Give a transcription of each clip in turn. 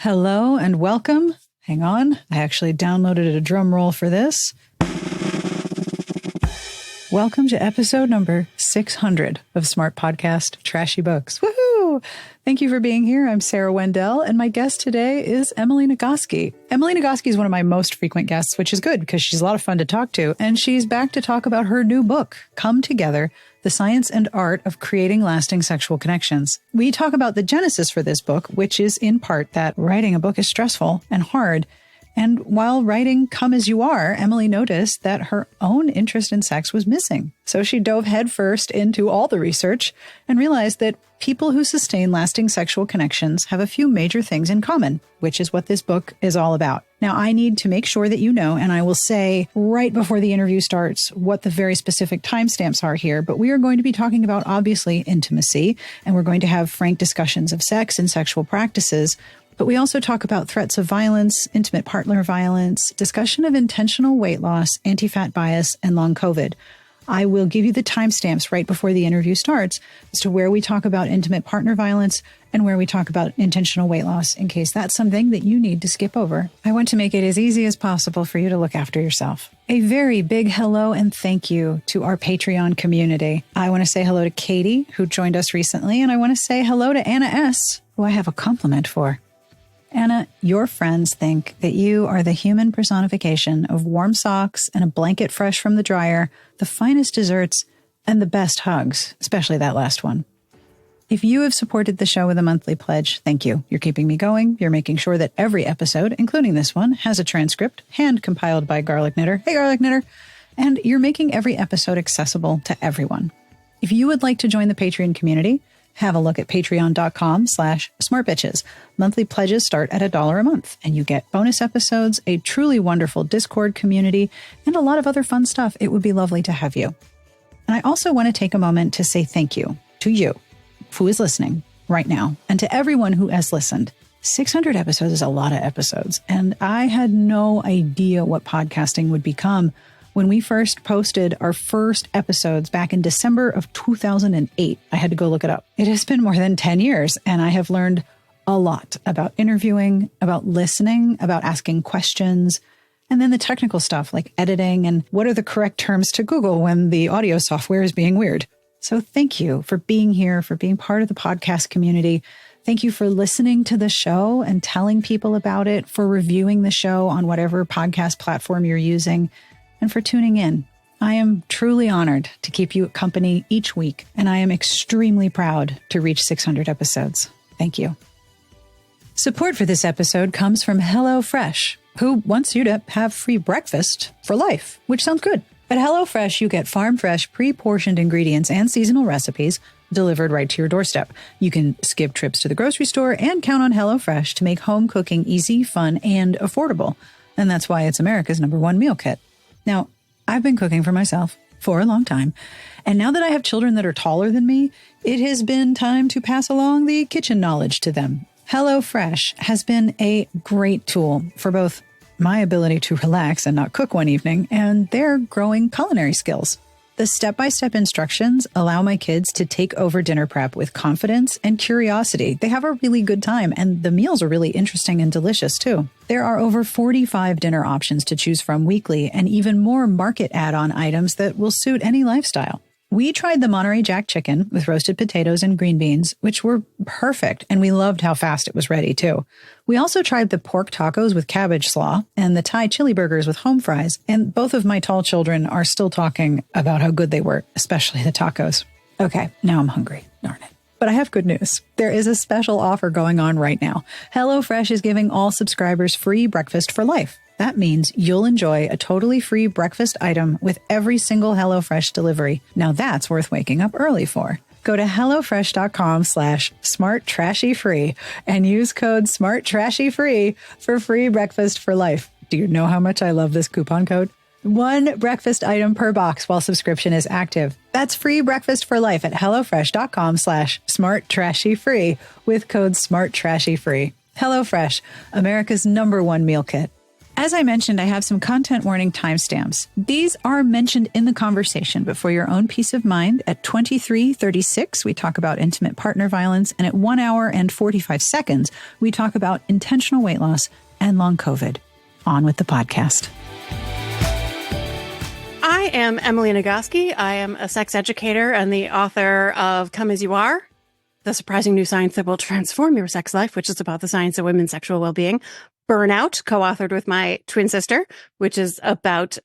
Hello and welcome. Hang on. I actually downloaded a drum roll for this. Welcome to episode number 600 of Smart Podcast Trashy Books. Woohoo! Thank you for being here. I'm Sarah Wendell, and my guest today is Emily Nagoski. Emily Nagoski is one of my most frequent guests, which is good because she's a lot of fun to talk to, and she's back to talk about her new book, Come Together: The Science and Art of Creating Lasting Sexual Connections. We talk about the genesis for this book, which is in part that writing a book is stressful and hard. And while writing Come As You Are, Emily noticed that her own interest in sex was missing. So she dove headfirst into all the research and realized that people who sustain lasting sexual connections have a few major things in common, which is what this book is all about. Now, I need to make sure that you know, and I will say right before the interview starts what the very specific timestamps are here, but we are going to be talking about, obviously, intimacy, and we're going to have frank discussions of sex and sexual practices. But we also talk about threats of violence, intimate partner violence, discussion of intentional weight loss, anti-fat bias, and long COVID. I will give you the timestamps right before the interview starts as to where we talk about intimate partner violence and where we talk about intentional weight loss, in case that's something that you need to skip over. I want to make it as easy as possible for you to look after yourself. A very big hello and thank you to our Patreon community. I want to say hello to Katie, who joined us recently, and I want to say hello to Anna S., who I have a compliment for. Anna, your friends think that you are the human personification of warm socks and a blanket fresh from the dryer, the finest desserts, and the best hugs, especially that last one. If you have supported the show with a monthly pledge, thank you. You're keeping me going. You're making sure that every episode, including this one, has a transcript, hand-compiled by Garlic Knitter. Hey, Garlic Knitter. And you're making every episode accessible to everyone. If you would like to join the Patreon community, have a look at patreon.com/smartbitches. Monthly pledges start at $1 a month, and you get bonus episodes, a truly wonderful Discord community, and a lot of other fun stuff. It would be lovely to have you. And I also want to take a moment to say thank you to you who is listening right now, and to everyone who has listened. 600 episodes is a lot of episodes, and I had no idea what podcasting would become when we first posted our first episodes back in December of 2008. I had to go look it up. It has been more than 10 years, and I have learned a lot about interviewing, about listening, about asking questions, and then the technical stuff like editing and what are the correct terms to Google when the audio software is being weird. So thank you for being here, for being part of the podcast community. Thank you for listening to the show and telling people about it, for reviewing the show on whatever podcast platform you're using, and for tuning in. I am truly honored to keep you company each week, and I am extremely proud to reach 600 episodes. Thank you. Support for this episode comes from HelloFresh, who wants you to have free breakfast for life, which sounds good. At HelloFresh, you get farm-fresh, pre-portioned ingredients and seasonal recipes delivered right to your doorstep. You can skip trips to the grocery store and count on HelloFresh to make home cooking easy, fun, and affordable. And that's why it's America's #1 meal kit. Now, I've been cooking for myself for a long time, and now that I have children that are taller than me, it has been time to pass along the kitchen knowledge to them. HelloFresh has been a great tool for both my ability to relax and not cook one evening and their growing culinary skills. The step-by-step instructions allow my kids to take over dinner prep with confidence and curiosity. They have a really good time, and the meals are really interesting and delicious, too. There are over 45 dinner options to choose from weekly, and even more market add-on items that will suit any lifestyle. We tried the Monterey Jack chicken with roasted potatoes and green beans, which were perfect, and we loved how fast it was ready, too. We also tried the pork tacos with cabbage slaw and the Thai chili burgers with home fries, and both of my tall children are still talking about how good they were, especially the tacos. Okay, now I'm hungry. Darn it. But I have good news. There is a special offer going on right now. HelloFresh is giving all subscribers free breakfast for life. That means you'll enjoy a totally free breakfast item with every single HelloFresh delivery. Now that's worth waking up early for. Go to HelloFresh.com/SmartTrashyFree and use code SmartTrashyFree for free breakfast for life. Do you know how much I love this coupon code? 1 breakfast item per box while subscription is active. That's free breakfast for life at HelloFresh.com/SmartTrashyFree with code SmartTrashyFree. HelloFresh, America's #1 meal kit. As I mentioned, I have some content warning timestamps. These are mentioned in the conversation, but for your own peace of mind, at 23:36, we talk about intimate partner violence, and at 1 hour and 45 seconds, we talk about intentional weight loss and long COVID. On with the podcast. I am Emily Nagoski. I am a sex educator and the author of Come As You Are, the surprising new science that will transform your sex life, which is about the science of women's sexual well-being. Burnout, co-authored with my twin sister, which is about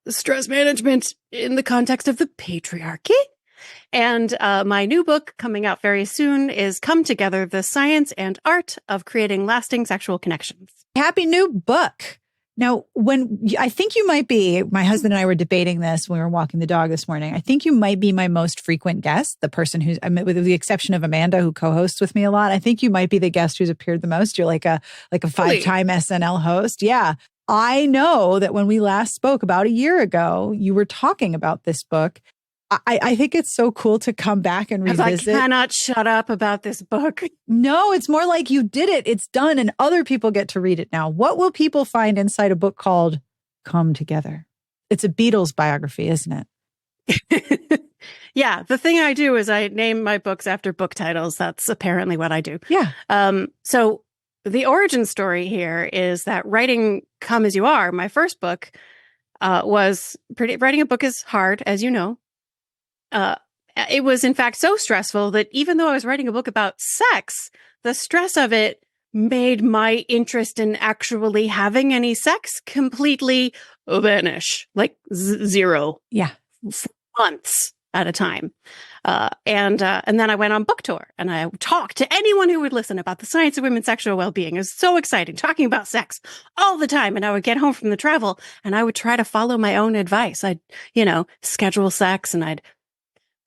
stress management in the context of the patriarchy. And my new book coming out very soon is Come Together, the Science and Art of Creating Lasting Sexual Connections. Happy new book. Now, I think you might be, my husband and I were debating this when we were walking the dog this morning. I think you might be my most frequent guest, the person who's, with the exception of Amanda, who co-hosts with me a lot. I think you might be the guest who's appeared the most. You're like a 5-time SNL host. Yeah. I know that when we last spoke about a year ago, you were talking about this book. I think it's so cool to come back and revisit. I cannot shut up about this book. No, it's more like you did it. It's done and other people get to read it now. What will people find inside a book called Come Together? It's a Beatles biography, isn't it? Yeah. The thing I do is I name my books after book titles. That's apparently what I do. Yeah. So the origin story here is that writing Come As You Are, my first book, writing a book is hard, as you know. It was in fact so stressful that even though I was writing a book about sex, the stress of it made my interest in actually having any sex completely vanish, like zero. Yeah. For months at a time. And then I went on book tour and I talked to anyone who would listen about the science of women's sexual well-being. It was so exciting, talking about sex all the time. And I would get home from the travel and I would try to follow my own advice. I'd, schedule sex and I'd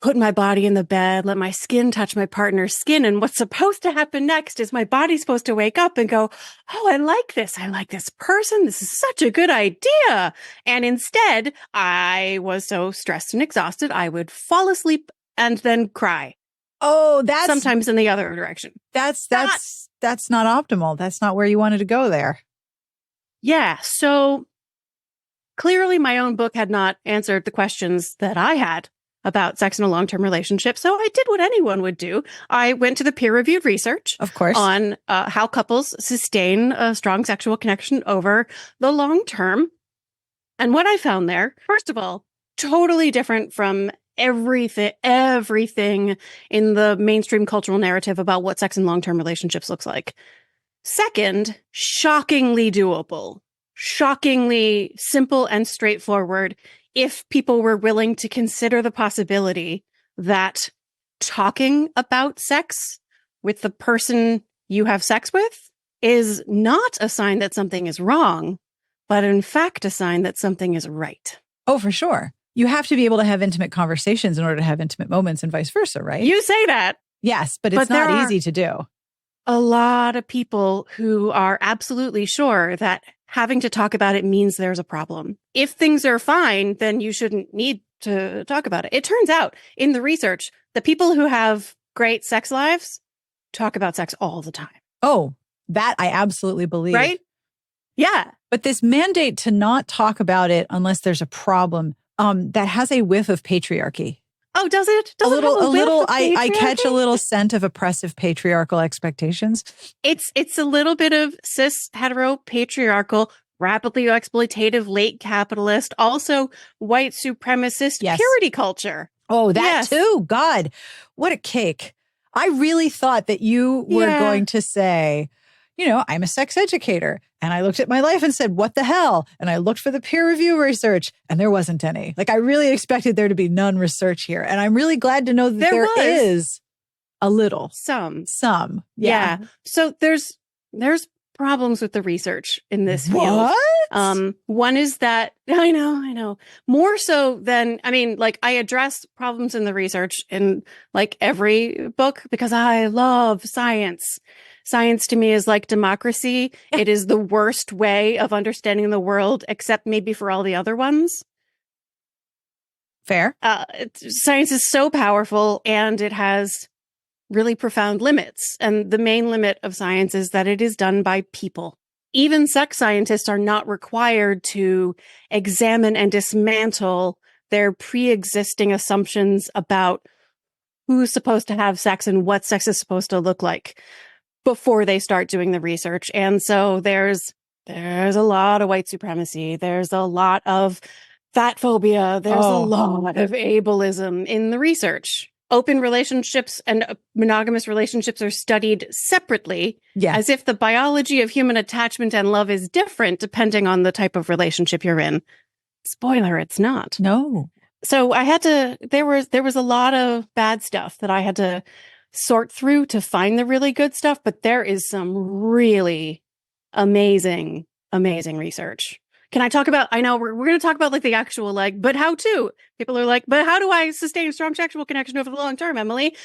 put my body in the bed, let my skin touch my partner's skin. And what's supposed to happen next is my body's supposed to wake up and go, oh, I like this. I like this person. This is such a good idea. And instead, I was so stressed and exhausted, I would fall asleep and then cry. Oh, that's sometimes in the other direction. That's not optimal. That's not where you wanted to go there. Yeah. So clearly my own book had not answered the questions that I had about sex in a long-term relationship. So I did what anyone would do. I went to the peer-reviewed research, of course, on how couples sustain a strong sexual connection over the long term. And what I found there, first of all, totally different from everything in the mainstream cultural narrative about what sex in long-term relationships looks like. Second, shockingly doable, shockingly simple and straightforward, if people were willing to consider the possibility that talking about sex with the person you have sex with is not a sign that something is wrong, but in fact a sign that something is right. Oh, for sure. You have to be able to have intimate conversations in order to have intimate moments and vice versa, right? You say that. Yes, but it's not easy to do. A lot of people who are absolutely sure that having to talk about it means there's a problem. If things are fine, then you shouldn't need to talk about it. It turns out in the research, the people who have great sex lives talk about sex all the time. Oh, that I absolutely believe. Right? Yeah. But this mandate to not talk about it unless there's a problem, that has a whiff of patriarchy. Oh, does it? A little. I catch a little scent of oppressive patriarchal expectations. It's a little bit of cis hetero patriarchal, rapidly exploitative, late capitalist, also white supremacist purity culture. Oh, that too. God, what a cake. I really thought that you were going to say, I'm a sex educator. And I looked at my life and said, what the hell? And I looked for the peer review research and there wasn't any. Like I really expected there to be none research here. And I'm really glad to know that there is a little. Some. Yeah. So there's problems with the research in this field. What? One is that, I know. More so than, I address problems in the research in like every book because I love science. Science to me is like democracy. It is the worst way of understanding the world, except maybe for all the other ones. Fair. Science is so powerful and it has really profound limits. And the main limit of science is that it is done by people. even sex scientists are not required to examine and dismantle their pre-existing assumptions about who's supposed to have sex and what sex is supposed to look like before they start doing the research. And so there's a lot of white supremacy. There's a lot of fat phobia. There's a lot of ableism in the research. Open relationships and monogamous relationships are studied separately, as if the biology of human attachment and love is different depending on the type of relationship you're in. Spoiler, it's not. No. So I had to, there was a lot of bad stuff that I had to sort through to find the really good stuff, but there is some really amazing research. Can I talk about, I know we're going to talk about like the actual, like, but how to? People are like, but how do I sustain a strong sexual connection over the long term, Emily?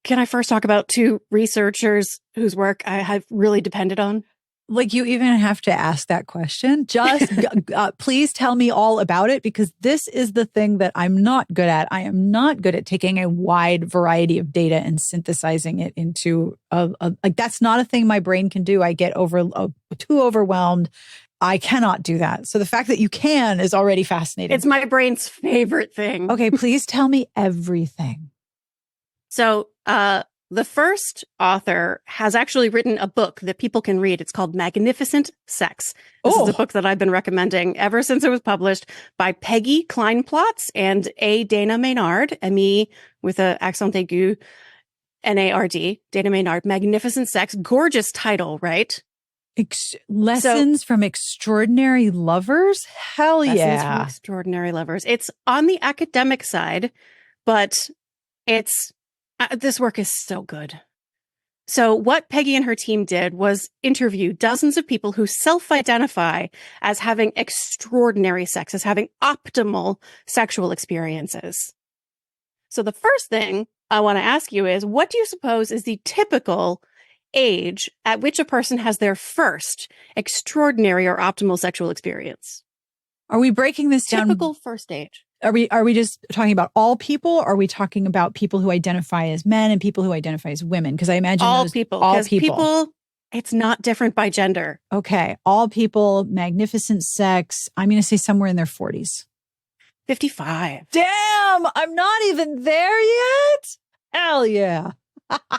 Can I first talk about two researchers whose work I have really depended on? Like, you even have to ask that question. Just please tell me all about it, because this is the thing that I'm not good at. I am not good at taking a wide variety of data and synthesizing it into like, that's not a thing my brain can do. I get too overwhelmed. I cannot do that. So the fact that you can is already fascinating. It's my brain's favorite thing. Okay, please tell me everything. So, the first author has actually written a book that people can read. It's called Magnificent Sex. This is a book that I've been recommending ever since it was published, by Peggy Kleinplotz and A. Dana Maynard, M-E with an accent aigu, N-A-R-D, Dana Maynard. Magnificent Sex. Gorgeous title, right? Lessons from Extraordinary Lovers? Hell yeah. Lessons from Extraordinary Lovers. It's on the academic side, but it's this work is so good. So what Peggy and her team did was interview dozens of people who self-identify as having extraordinary sex, as having optimal sexual experiences. So the first thing I want to ask you is, what do you suppose is the typical age at which a person has their first extraordinary or optimal sexual experience? Are we breaking this down? Typical first age. Are we just talking about all people? Or are we talking about people who identify as men and people who identify as women? Because I imagine all people. It's not different by gender. Okay. All people, magnificent sex. I'm going to say somewhere in their 40s. 55. Damn, I'm not even there yet. Hell yeah.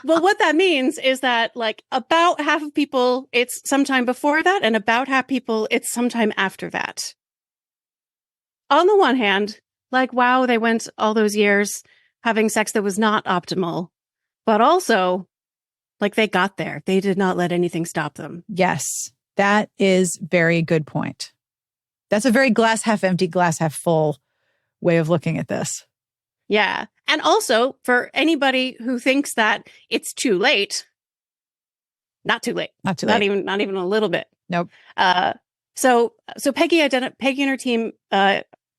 Well, what that means is that like about half of people, it's sometime before that, and about half people, it's sometime after that. On the one hand, like, wow, they went all those years having sex that was not optimal, but also like they got there. They did not let anything stop them. Yes, that is very good point. That's a very glass half empty, glass half full way of looking at this. Yeah. And also for anybody who thinks that it's too late, not too late. Not too late. Not even a little bit. Nope. So Peggy and her team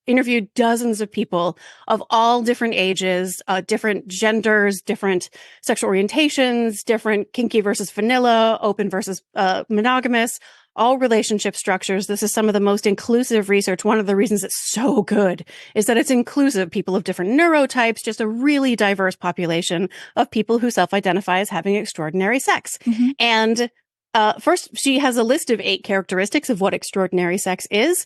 interviewed dozens of people of all different ages, different genders, different sexual orientations, different kinky versus vanilla, open versus monogamous, all relationship structures. This is some of the most inclusive research. One of the reasons it's so good is that it's inclusive. People of different neurotypes, just a really diverse population of people who self-identify as having extraordinary sex. Mm-hmm. And first, she has a list of 8 characteristics of what extraordinary sex is.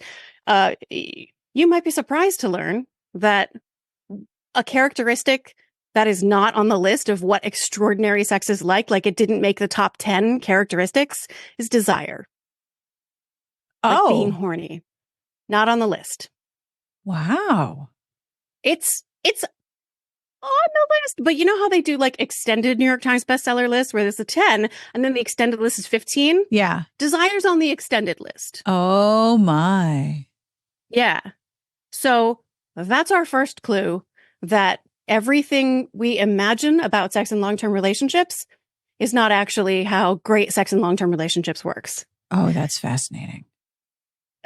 You might be surprised to learn that a characteristic that is not on the list of what extraordinary sex is like it didn't make the top 10 characteristics, is desire. Like being horny. Not on the list. Wow. It's on the list. But you know how they do like extended New York Times bestseller list where there's a 10 and then the extended list is 15? Yeah. Desire's on the extended list. Oh my. Yeah. So that's our first clue that everything we imagine about sex and long-term relationships is not actually how great sex and long-term relationships works. Oh, that's fascinating.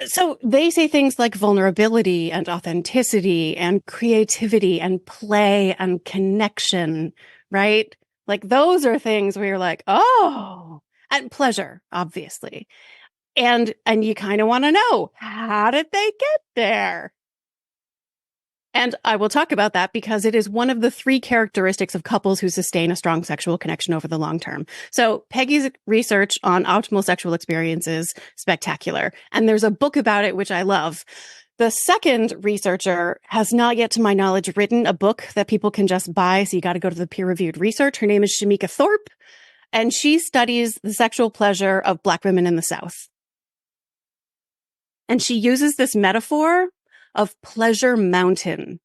So they say things like vulnerability and authenticity and creativity and play and connection, right? Like those are things where you're like, oh, and pleasure, obviously. And you kind of want to know, how did they get there? And I will talk about that because it is one of the 3 characteristics of couples who sustain a strong sexual connection over the long term. So Peggy's research on optimal sexual experiences, spectacular. And there's a book about it, which I love. The second researcher has not yet, to my knowledge, written a book that people can just buy. So you got to go to the peer-reviewed research. Her name is Shamika Thorpe, and she studies the sexual pleasure of Black women in the South. And she uses this metaphor of pleasure mountain,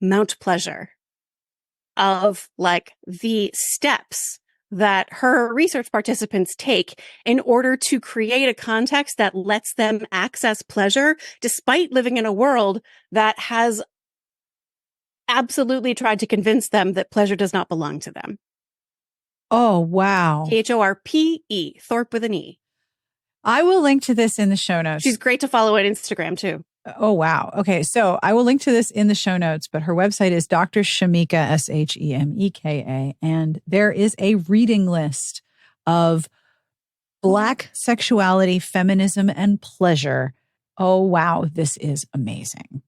Mount Pleasure, of like the steps that her research participants take in order to create a context that lets them access pleasure, despite living in a world that has absolutely tried to convince them that pleasure does not belong to them. Oh, wow. Thorpe, Thorpe with an E. I will link to this in the show notes. She's great to follow on Instagram too. Oh, wow. Okay. So I will link to this in the show notes, but her website is Dr. Shamika, Shemeka. And there is a reading list of Black sexuality, feminism, and pleasure. Oh, wow. This is amazing.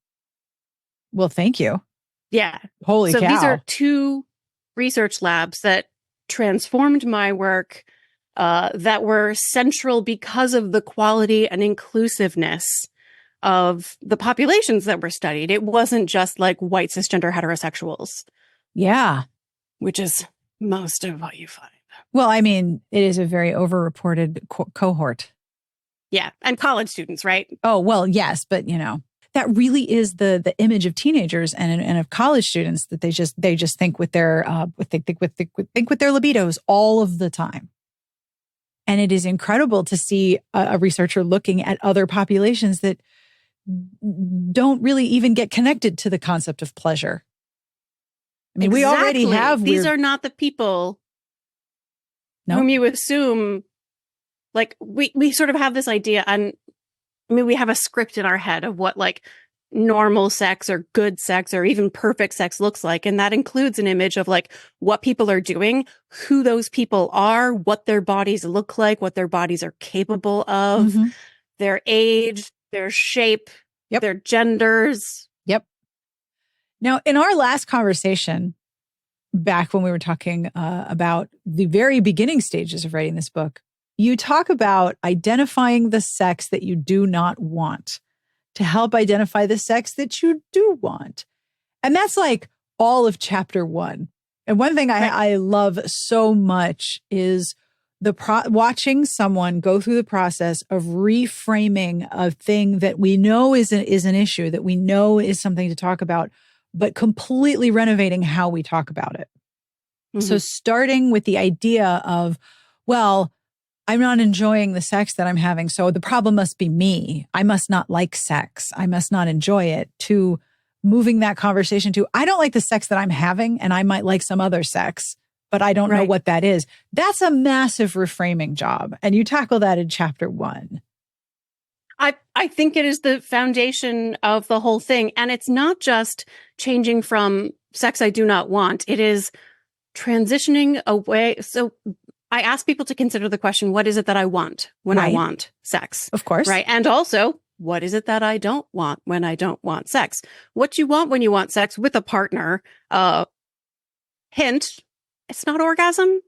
Well, thank you. Yeah. Holy cow. So these are 2 research labs that transformed my work, that were central because of the quality and inclusiveness of the populations that were studied. It wasn't just like white cisgender heterosexuals. Yeah. Which is most of what you find. Well, I mean, it is a very overreported cohort. Yeah. And college students, right? Oh, well, yes. But, you know, that really is the image of teenagers and of college students, that they just think with their think with their libidos all of the time. And it is incredible to see a researcher looking at other populations that don't really even get connected to the concept of pleasure. I mean, we already have. These are not the people whom you assume, like, we sort of have this idea, and I mean, we have a script in our head of what like normal sex or good sex or even perfect sex looks like. And that includes an image of like what people are doing, who those people are, what their bodies look like, what their bodies are capable of, their age, their shape, their genders. Yep. Now, in our last conversation, back when we were talking about the very beginning stages of writing this book, you talk about identifying the sex that you do not want to help identify the sex that you do want. And that's like all of chapter 1. And one thing I love so much is watching someone go through the process of reframing a thing that we know is an issue, that we know is something to talk about, but completely renovating how we talk about it. So starting with the idea of, well, I'm not enjoying the sex that I'm having, so the problem must be me. I must not like sex. I must not enjoy it. To moving that conversation to, I don't like the sex that I'm having, and I might like some other sex, but I don't know what that is. That's a massive reframing job. And you tackle that in chapter 1. I think it is the foundation of the whole thing. And it's not just changing from sex I do not want. It is transitioning away. So I ask people to consider the question, what is it that I want when I want sex? Of course. Right. And also, what is it that I don't want when I don't want sex? What you want when you want sex with a partner, hint, it's not orgasm.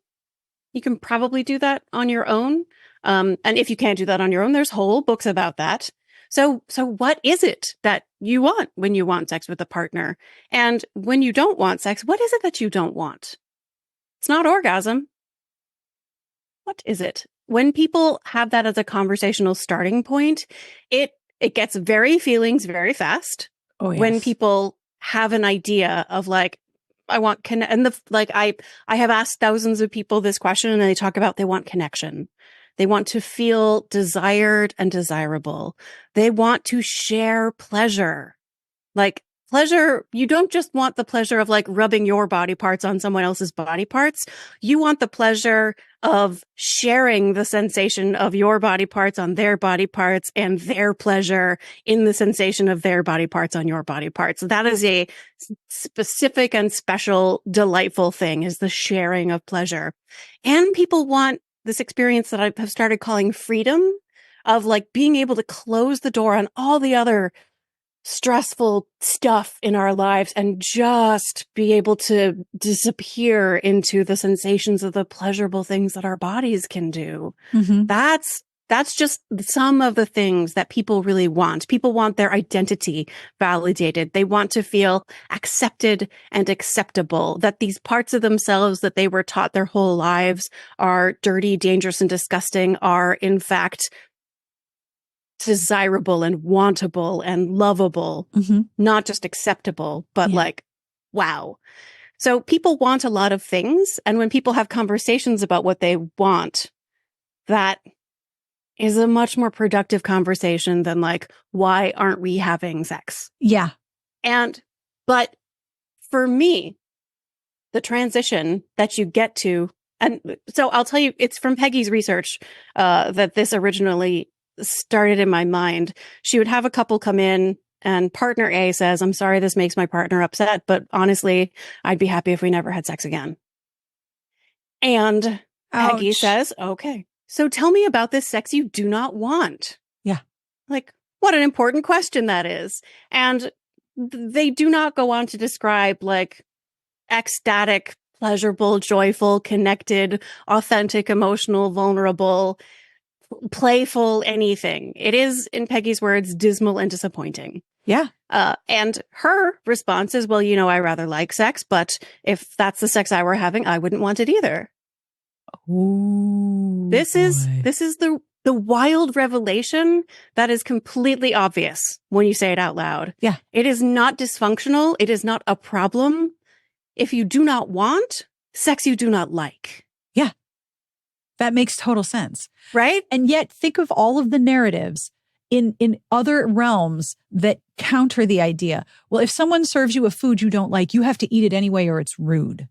You can probably do that on your own. And if you can't do that on your own, there's whole books about that. So what is it that you want when you want sex with a partner? And when you don't want sex, what is it that you don't want? It's not orgasm. What is it? When people have that as a conversational starting point, it gets very feelings very fast. Oh, yes. When people have an idea of like, I want I have asked thousands of people this question, and they talk about they want connection. They want to feel desired and desirable. They want to share pleasure. Like pleasure, you don't just want the pleasure of like rubbing your body parts on someone else's body parts. You want the pleasure of sharing the sensation of your body parts on their body parts and their pleasure in the sensation of their body parts on your body parts. That is a specific and special, delightful thing, is the sharing of pleasure. And people want this experience that I have started calling freedom, of like being able to close the door on all the other stressful stuff in our lives and just be able to disappear into the sensations of the pleasurable things that our bodies can do. Mm-hmm. That's just some of the things that people really want. People want their identity validated. They want to feel accepted and acceptable, that these parts of themselves that they were taught their whole lives are dirty, dangerous, and disgusting are in fact desirable and wantable and lovable, Mm-hmm. not just acceptable, but Yeah. like, wow. So people want a lot of things. And when people have conversations about what they want, that is a much more productive conversation than like, why aren't we having sex? Yeah. But for me, the transition that you get to, and so I'll tell you, it's from Peggy's research that this originally started in my mind. She would have a couple come in and partner A says, I'm sorry, this makes my partner upset, but honestly, I'd be happy if we never had sex again. And Peggy Ouch. says, okay, so tell me about this sex you do not want. Yeah. Like, what an important question that is. And they do not go on to describe like ecstatic, pleasurable, joyful, connected, authentic, emotional, vulnerable, playful, anything. It is, in Peggy's words, dismal and disappointing. Yeah. And her response is, well, I rather like sex, but if that's the sex I were having, I wouldn't want it either. Ooh, This is the wild revelation that is completely obvious when you say it out loud. Yeah. It is not dysfunctional. It is not a problem. If you do not want sex you do not like. Yeah. That makes total sense. Right? And yet think of all of the narratives in other realms that counter the idea. Well, if someone serves you a food you don't like, you have to eat it anyway or it's rude.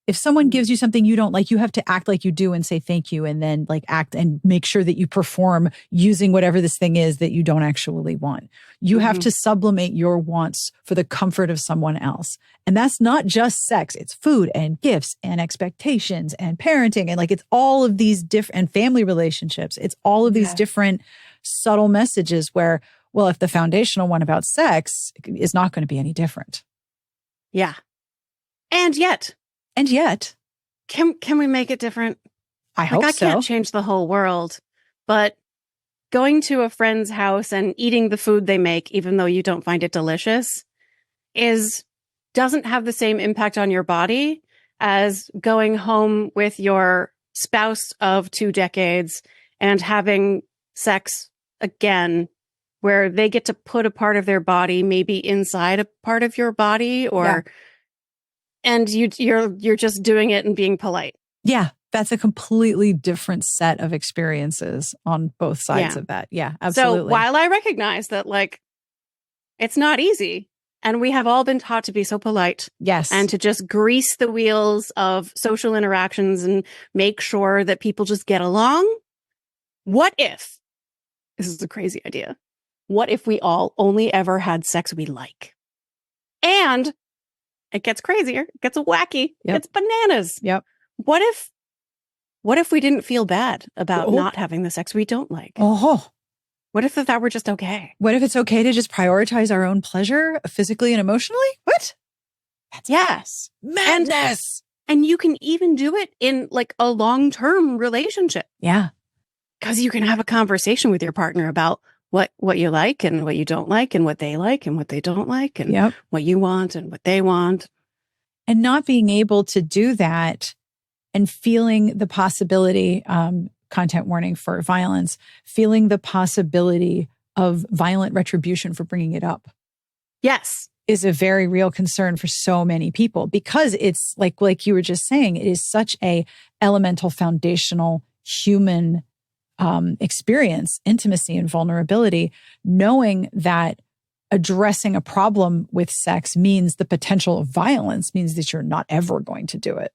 If someone gives you something you don't like, you have to act like you do and say thank you and then like act and make sure that you perform using whatever this thing is that you don't actually want. You have to sublimate your wants for the comfort of someone else. And that's not just sex. It's food and gifts and expectations and parenting. And like, it's all of these different and family relationships. It's all of these different subtle messages where, well, if the foundational one about sex is not going to be any different. Yeah. And yet, can we make it different? I hope so. I can't change the whole world, but going to a friend's house and eating the food they make, even though you don't find it delicious, doesn't have the same impact on your body as going home with your spouse of 2 decades and having sex again, where they get to put a part of their body maybe inside a part of your body, or and you're just doing it and being polite. Yeah, that's a completely different set of experiences on both sides of that. Yeah, absolutely. So while I recognize that, like, it's not easy, and we have all been taught to be so polite. Yes. And to just grease the wheels of social interactions and make sure that people just get along. What if, this is a crazy idea, what if we all only ever had sex we like? And it gets crazier, it gets wacky, it's bananas. Yep. What if we didn't feel bad about not having the sex we don't like? Oh. What if that were just okay? What if it's okay to just prioritize our own pleasure physically and emotionally? What? That's madness. And you can even do it in like a long-term relationship. Yeah. Because you can have a conversation with your partner about what you like and what you don't like and what they like and what they don't like and what you want and what they want. And not being able to do that and feeling the possibility, content warning for violence, feeling the possibility of violent retribution for bringing it up. Yes. Is a very real concern for so many people because it's like you were just saying, it is such a elemental, foundational human experience, intimacy and vulnerability, knowing that addressing a problem with sex means the potential of violence means that you're not ever going to do it.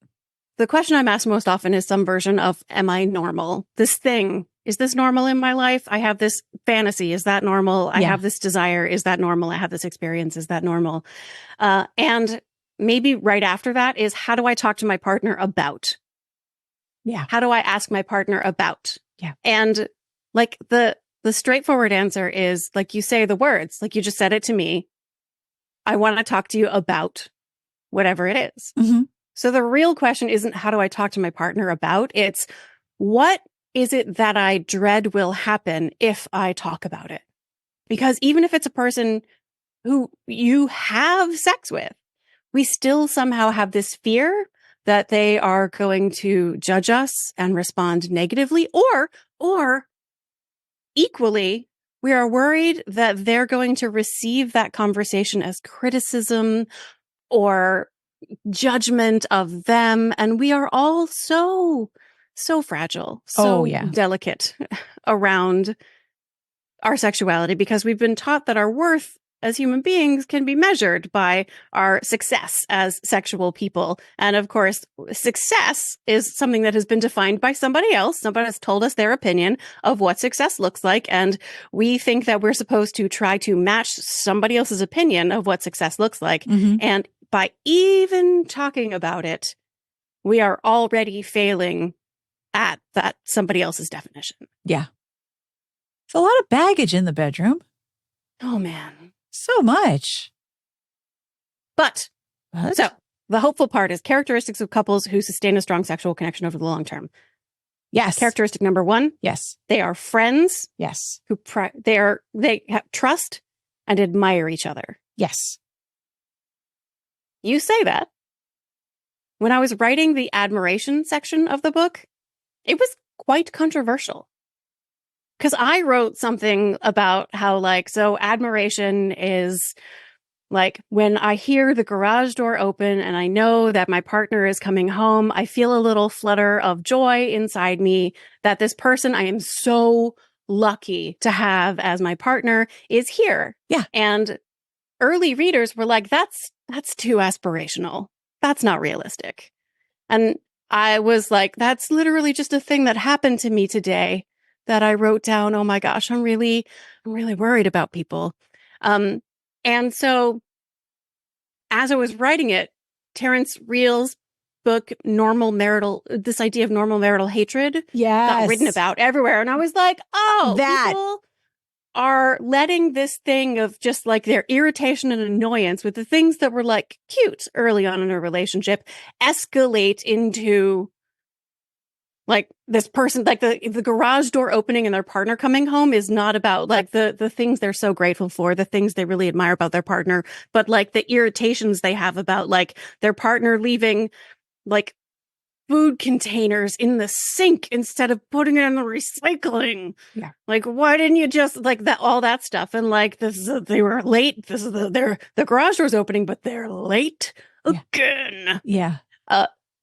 The question I'm asked most often is some version of, am I normal? This thing, is this normal in my life? I have this fantasy. Is that normal? I have this desire. Is that normal? I have this experience. Is that normal? And maybe right after that is, how do I talk to my partner about? Yeah. How do I ask my partner about? Yeah. And like the the straightforward answer is like you say the words, like you just said it to me. I want to talk to you about whatever it is. Mm-hmm. So the real question isn't how do I talk to my partner about? It's what is it that I dread will happen if I talk about it? Because even if it's a person who you have sex with, we still somehow have this fear that they are going to judge us and respond negatively, or equally, we are worried that they're going to receive that conversation as criticism or judgment of them. And we are all so fragile, so delicate around our sexuality because we've been taught that our worth as human beings can be measured by our success as sexual people. And of course, success is something that has been defined by somebody else. Somebody has told us their opinion of what success looks like. And we think that we're supposed to try to match somebody else's opinion of what success looks like. Mm-hmm. And by even talking about it, we are already failing at that somebody else's definition. Yeah. It's a lot of baggage in the bedroom. Oh, man. So much. But, so the hopeful part is characteristics of couples who sustain a strong sexual connection over the long term. Yes. Characteristic number 1. Yes. They are friends. Yes. They have trust and admire each other. Yes. You say that. When I was writing the admiration section of the book, it was quite controversial. Because I wrote something about how, like, so admiration is like when I hear the garage door open and I know that my partner is coming home, I feel a little flutter of joy inside me that this person I am so lucky to have as my partner is here. Yeah. And early readers were like, that's too aspirational. That's not realistic. And I was like, that's literally just a thing that happened to me today that I wrote down. Oh my gosh, I'm really worried about people. And so as I was writing it, Terrence Reel's book, this idea of normal marital hatred got written about everywhere. And I was like, oh, people are letting this thing of just like their irritation and annoyance with the things that were like cute early on in a relationship escalate into like this person, like the garage door opening and their partner coming home is not about like the things they're so grateful for, the things they really admire about their partner, but like the irritations they have about like their partner leaving like food containers in the sink instead of putting it in the recycling. Yeah. Like, why didn't you just like that, all that stuff? And like, they were late. This is the garage door's opening, but they're late again. Yeah.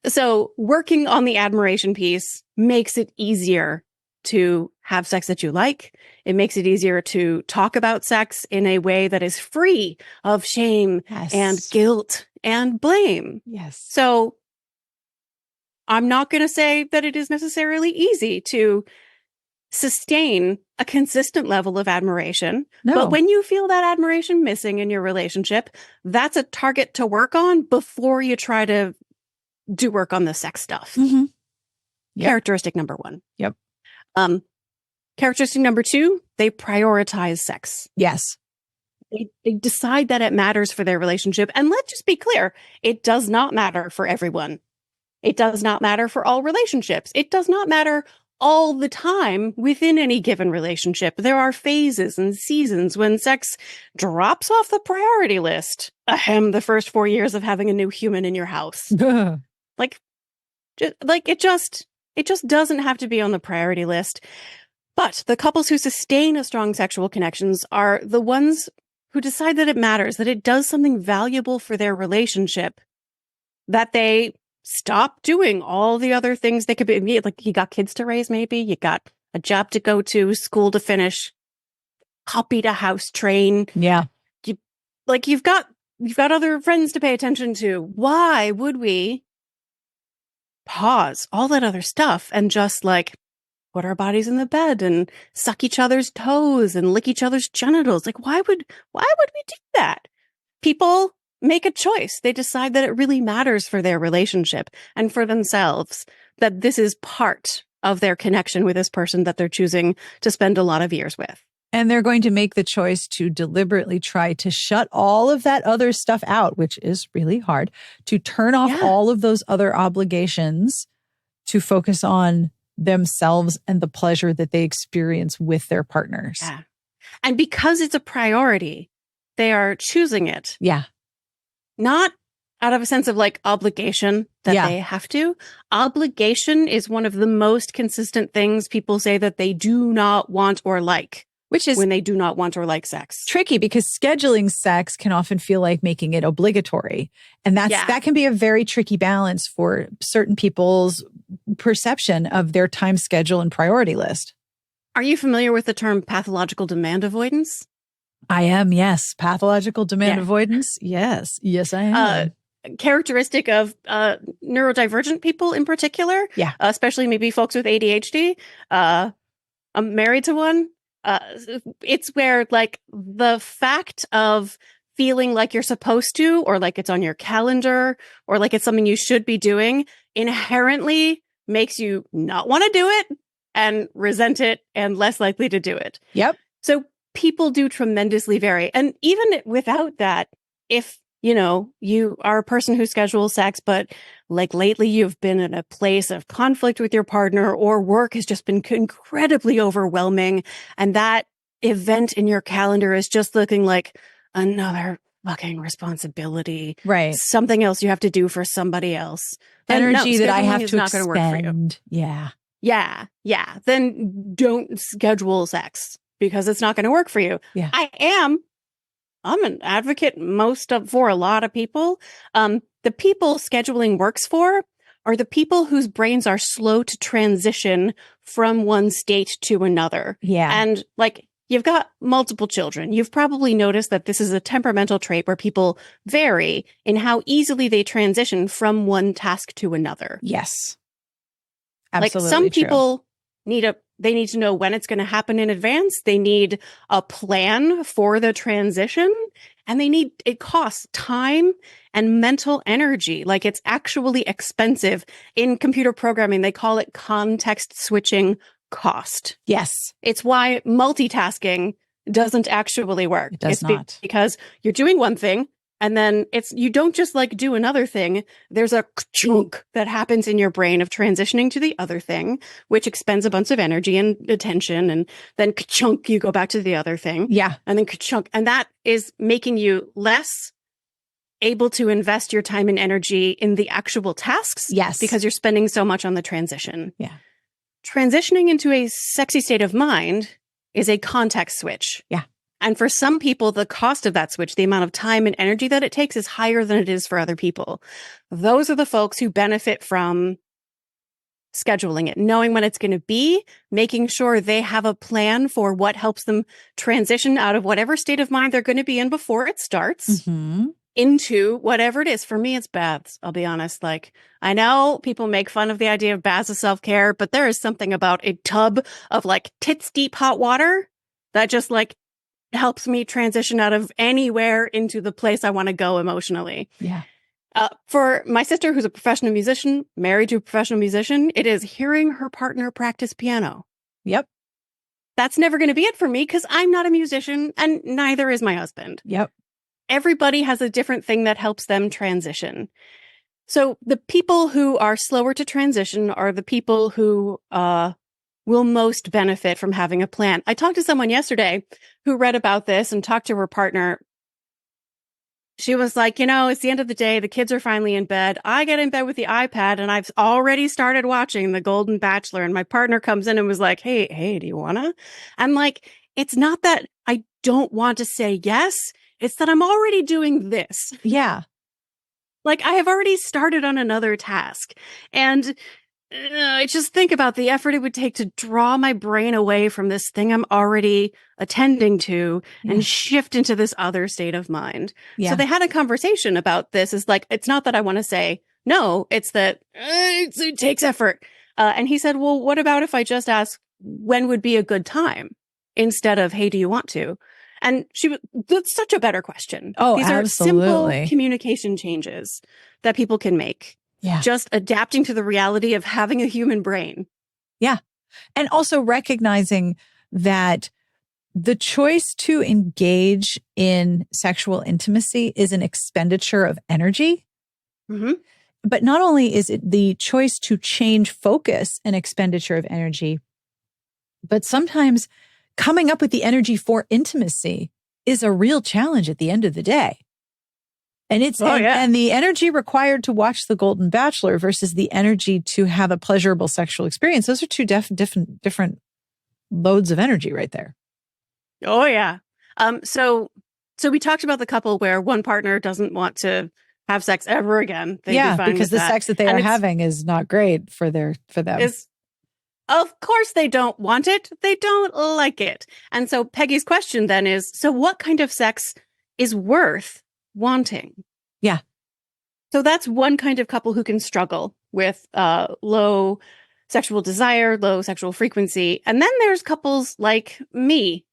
So working on the admiration piece makes it easier to have sex that you like. It makes it easier to talk about sex in a way that is free of shame and guilt and blame. Yes. So I'm not going to say that it is necessarily easy to sustain a consistent level of admiration. No. But when you feel that admiration missing in your relationship, that's a target to work on before you try to do work on the sex stuff. Mm-hmm. Yep. Characteristic number 1. Yep. Characteristic number 2, they prioritize sex. Yes. They decide that it matters for their relationship. And let's just be clear, it does not matter for everyone. It does not matter for all relationships. It does not matter all the time within any given relationship. There are phases and seasons when sex drops off the priority list. Ahem, the first 4 years of having a new human in your house. It just doesn't have to be on the priority list. But the couples who sustain a strong sexual connections are the ones who decide that it matters, that it does something valuable for their relationship, that they stop doing all the other things they could be. Like you got kids to raise, maybe you got a job to go to, school to finish, hobby to house train. Yeah. You've got other friends to pay attention to. Why would we pause all that other stuff and just like put our bodies in the bed and suck each other's toes and lick each other's genitals? Like, why would we do that? People make a choice. They decide that it really matters for their relationship and for themselves, that this is part of their connection with this person that they're choosing to spend a lot of years with. And they're going to make the choice to deliberately try to shut all of that other stuff out, which is really hard, to turn off all of those other obligations to focus on themselves and the pleasure that they experience with their partners. Yeah. And because it's a priority, they are choosing it. Yeah. Not out of a sense of like obligation that they have to. Obligation is one of the most consistent things people say that they do not want or like. Which is when they do not want or like sex. Tricky because scheduling sex can often feel like making it obligatory. And that can be a very tricky balance for certain people's perception of their time schedule and priority list. Are you familiar with the term pathological demand avoidance? I am, yes. Pathological demand avoidance? Yes. Yes, I am. Characteristic of neurodivergent people in particular. Yeah. Especially maybe folks with ADHD. I'm married to one. It's where like the fact of feeling like you're supposed to, or like it's on your calendar, or like it's something you should be doing inherently makes you not want to do it and resent it and less likely to do it. Yep. So people do tremendously vary. And even without that, if you know, you are a person who schedules sex, but like lately you've been in a place of conflict with your partner or work has just been incredibly overwhelming. And that event in your calendar is just looking like another fucking responsibility. Right. Something else you have to do for somebody else. Energy that I have to not going to work for you. Yeah. Yeah. Yeah. Then don't schedule sex because it's not going to work for you. Yeah. I'm an advocate for a lot of people. The people scheduling works for are the people whose brains are slow to transition from one state to another. Yeah. And like you've got multiple children. You've probably noticed that this is a temperamental trait where people vary in how easily they transition from one task to another. Yes. Absolutely. Like some people they need to know when it's going to happen in advance. They need a plan for the transition, and it costs time and mental energy. Like it's actually expensive. In computer programming, they call it context switching cost. Yes. It's why multitasking doesn't actually work. It does not. Because you're doing one thing, and then you don't just like do another thing. There's a chunk that happens in your brain of transitioning to the other thing, which expends a bunch of energy and attention. And then chunk, you go back to the other thing. Yeah. And then chunk. And that is making you less able to invest your time and energy in the actual tasks. Yes. Because you're spending so much on the transition. Yeah. Transitioning into a sexy state of mind is a context switch. Yeah. And for some people, the cost of that switch, the amount of time and energy that it takes is higher than it is for other people. Those are the folks who benefit from scheduling it, knowing when it's going to be, making sure they have a plan for what helps them transition out of whatever state of mind they're going to be in before it starts into whatever it is. For me, it's baths. I'll be honest. Like, I know people make fun of the idea of baths as self-care, but there is something about a tub of like tits deep hot water that just like helps me transition out of anywhere into the place I want to go emotionally. Yeah. For my sister, who's a professional musician, married to a professional musician, it is hearing her partner practice piano. Yep. That's never going to be it for me because I'm not a musician and neither is my husband. Yep. Everybody has a different thing that helps them transition. So the people who are slower to transition are the people who will most benefit from having a plan. I talked to someone yesterday who read about this and talked to her partner. She was like, it's the end of the day. The kids are finally in bed. I get in bed with the iPad and I've already started watching The Golden Bachelor. And my partner comes in and was like, hey, do you wanna? I'm like, it's not that I don't want to say yes. It's that I'm already doing this. Yeah. Like I have already started on another task. And I just think about the effort it would take to draw my brain away from this thing I'm already attending to and shift into this other state of mind. Yeah. So they had a conversation about this. It's like, it's not that I want to say no, it's that it takes effort. And he said, well, what about if I just ask when would be a good time instead of, hey, do you want to? And that's such a better question. Oh, These absolutely. are simple communication changes that people can make. Yeah. Just adapting to the reality of having a human brain. Yeah. And also recognizing that the choice to engage in sexual intimacy is an expenditure of energy. Mm-hmm. But not only is it the choice to change focus an expenditure of energy, but sometimes coming up with the energy for intimacy is a real challenge at the end of the day. And and the energy required to watch The Golden Bachelor versus the energy to have a pleasurable sexual experience. Those are two different loads of energy right there. Oh yeah. So we talked about the couple where one partner doesn't want to have sex ever again. They'd be fine because with the that. sex that they are having is not great for them. Of course they don't want it. They don't like it. And so Peggy's question then is, so what kind of sex is worth wanting? Yeah. So that's one kind of couple who can struggle with low sexual desire, low sexual frequency. And then there's couples like me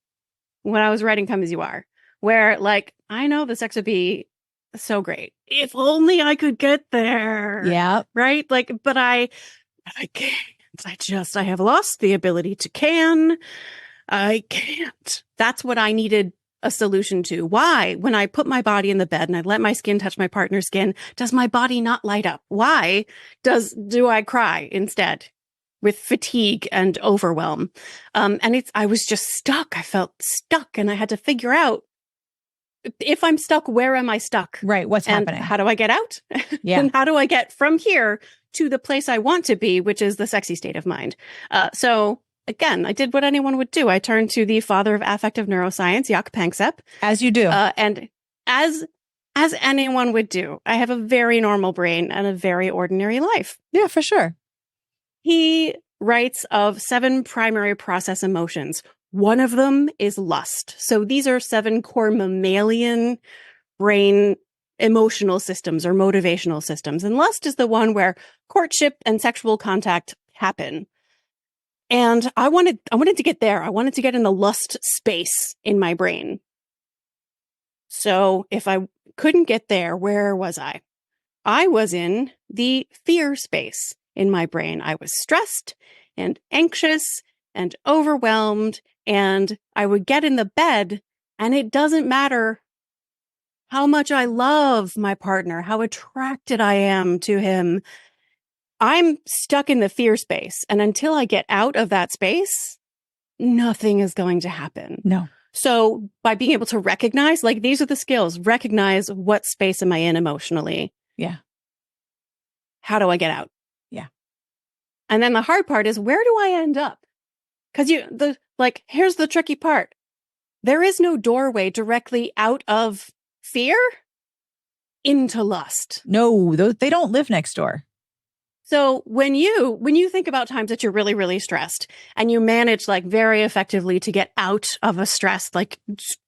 when I was writing Come As You Are, where like, I know the sex would be so great. If only I could get there. Yeah. Right? Like, but I can't. I have lost the ability to can. I can't. That's what I needed a solution to. Why? When I put my body in the bed and I let my skin touch my partner's skin, does my body not light up? Why do I cry instead with fatigue and overwhelm? I was just stuck. I felt stuck and I had to figure out, if I'm stuck, where am I stuck? Right. What's happening? How do I get out? Yeah. And how do I get from here to the place I want to be, which is the sexy state of mind? So again, I did what anyone would do. I turned to the father of affective neuroscience, Jaak Panksepp. As you do. And as anyone would do, I have a very normal brain and a very ordinary life. Yeah, for sure. He writes of 7 primary process emotions. One of them is lust. So these are 7 core mammalian brain emotional systems or motivational systems. And lust is the one where courtship and sexual contact happen. And I wanted to get there. I wanted to get in the lust space in my brain. So if I couldn't get there, where was I? I was in the fear space in my brain. I was stressed and anxious and overwhelmed, and I would get in the bed, and it doesn't matter how much I love my partner, how attracted I am to him. I'm stuck in the fear space. And until I get out of that space, nothing is going to happen. No. So by being able to recognize, like, these are the skills, recognize what space am I in emotionally? Yeah. How do I get out? Yeah. And then the hard part is, where do I end up? Because here's the tricky part. There is no doorway directly out of fear into lust. No, they don't live next door. So when you think about times that you're really, really stressed and you manage like very effectively to get out of a stressed, like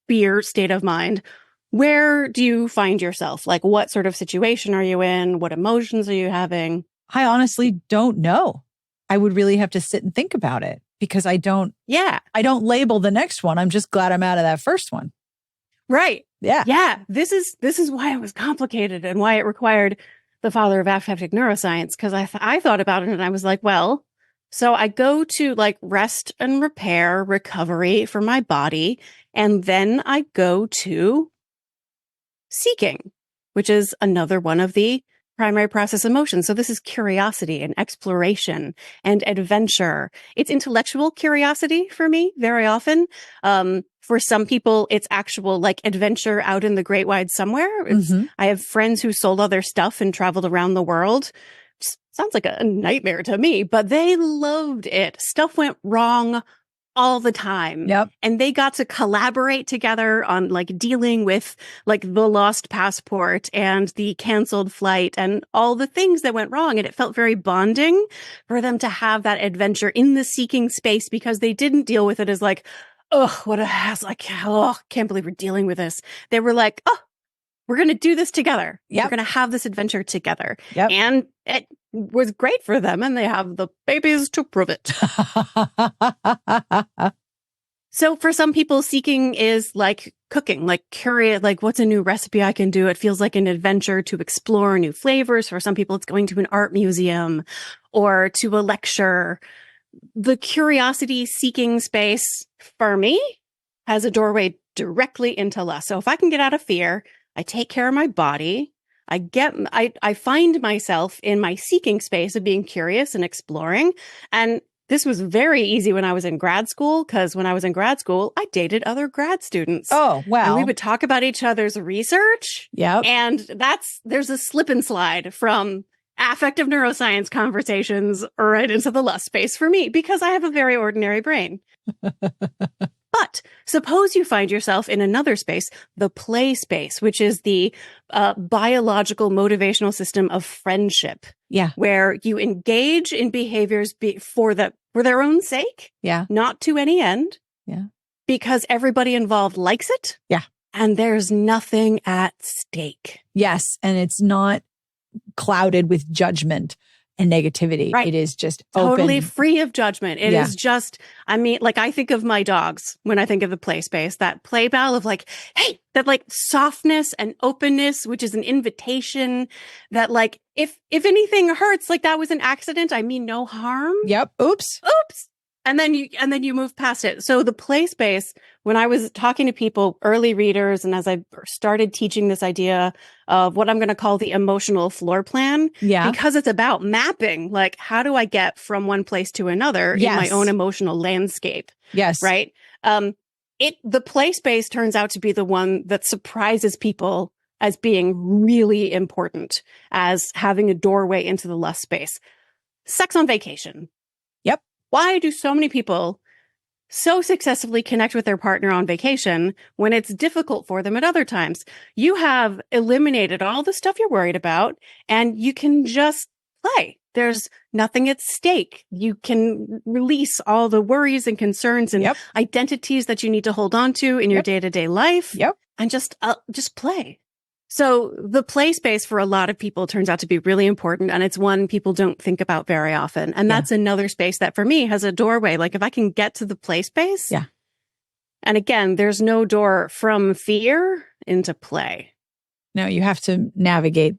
fear state of mind, where do you find yourself? Like, what sort of situation are you in? What emotions are you having? I honestly don't know. I would really have to sit and think about it because I don't label the next one. I'm just glad I'm out of that first one. Right. Yeah. Yeah. This is why it was complicated and why it required the father of affective neuroscience. Because I thought about it and I was like, well, so I go to like rest and repair, recovery for my body. And then I go to seeking, which is another one of the primary process emotions. So this is curiosity and exploration and adventure. It's intellectual curiosity for me very often. For some people, it's actual like adventure out in the great wide somewhere. I have friends who sold all their stuff and traveled around the world. Sounds like a nightmare to me, but they loved it. Stuff went wrong all the time. Yep. And they got to collaborate together on like dealing with like the lost passport and the canceled flight and all the things that went wrong. And it felt very bonding for them to have that adventure in the seeking space because they didn't deal with it as like, oh, what a hassle. Can't believe we're dealing with this. They were like, oh, we're going to do this together. Yep. We're going to have this adventure together. Yep. And it was great for them. And they have the babies to prove it. So for some people, seeking is like cooking, like curious, like what's a new recipe I can do? It feels like an adventure to explore new flavors. For some people, it's going to an art museum or to a lecture. the curiosity seeking space for me has a doorway directly into lust. So if I can get out of fear, I take care of my body. I find myself in my seeking space of being curious and exploring. And this was very easy when I was in grad school, because when I was in grad school, I dated other grad students. Oh, wow. And we would talk about each other's research. Yep. And there's a slip and slide from affective neuroscience conversations right into the lust space for me, because I have a very ordinary brain. But suppose you find yourself in another space, the play space, which is the biological motivational system of friendship. Yeah. Where you engage in behaviors for their own sake. Yeah. Not to any end. Yeah. Because everybody involved likes it. Yeah. And there's nothing at stake. Yes. And it's not clouded with judgment and negativity. Right. It is just totally open. Free of judgment. It Yeah. is just, I mean, like, I think of my dogs when I think of the play space, that play bell of like, hey, that like softness and openness, which is an invitation that like, if anything hurts, like that was an accident. I mean, no harm. Yep. Oops. And then you move past it. So the play space, when I was talking to people, early readers, and as I started teaching this idea of what I'm going to call the emotional floor plan, Yeah. because it's about mapping, like how do I get from one place to another in my own emotional landscape? Yes. Right. The play space turns out to be the one that surprises people as being really important, as having a doorway into the lust space. Sex on vacation. Yep. Why do so many people so successfully connect with their partner on vacation when it's difficult for them at other times? You have eliminated all the stuff you're worried about, and you can just play. There's nothing at stake. You can release all the worries and concerns and identities that you need to hold on to in your day-to-day life. Yep. And just play. So the play space for a lot of people turns out to be really important, and it's one people don't think about very often. And that's another space that for me has a doorway. Like if I can get to the play space. Yeah. And again, there's no door from fear into play. No, you have to navigate.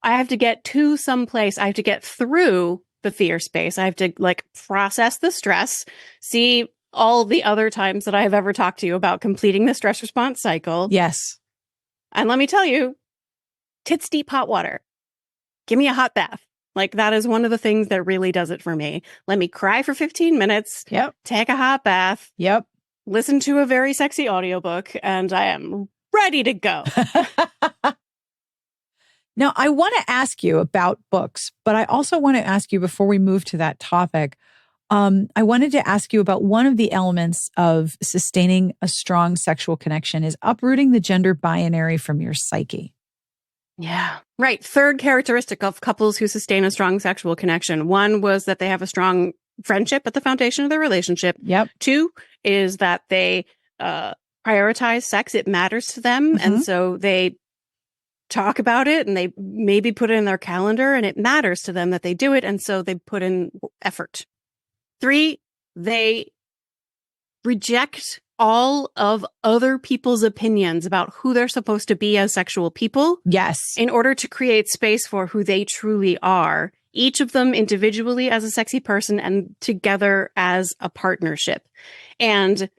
I have to get to some place. I have to get through the fear space. I have to like process the stress, see all the other times that I have ever talked to you about completing the stress response cycle. Yes. And let me tell you, tits deep hot water. Give me a hot bath. Like that is one of the things that really does it for me. Let me cry for 15 minutes. Yep. Take a hot bath. Yep. Listen to a very sexy audiobook, and I am ready to go. Now, I want to ask you about books, but I also want to ask you before we move to that topic, I wanted to ask you about one of the elements of sustaining a strong sexual connection is uprooting the gender binary from your psyche. Yeah. Right. Third characteristic of couples who sustain a strong sexual connection. One was that they have a strong friendship at the foundation of their relationship. Yep. Two is that they prioritize sex. It matters to them. Mm-hmm. And so they talk about it and they maybe put it in their calendar, and it matters to them that they do it. And so they put in effort. 3, they reject all of other people's opinions about who they're supposed to be as sexual people. Yes. In order to create space for who they truly are, each of them individually as a sexy person and together as a partnership. And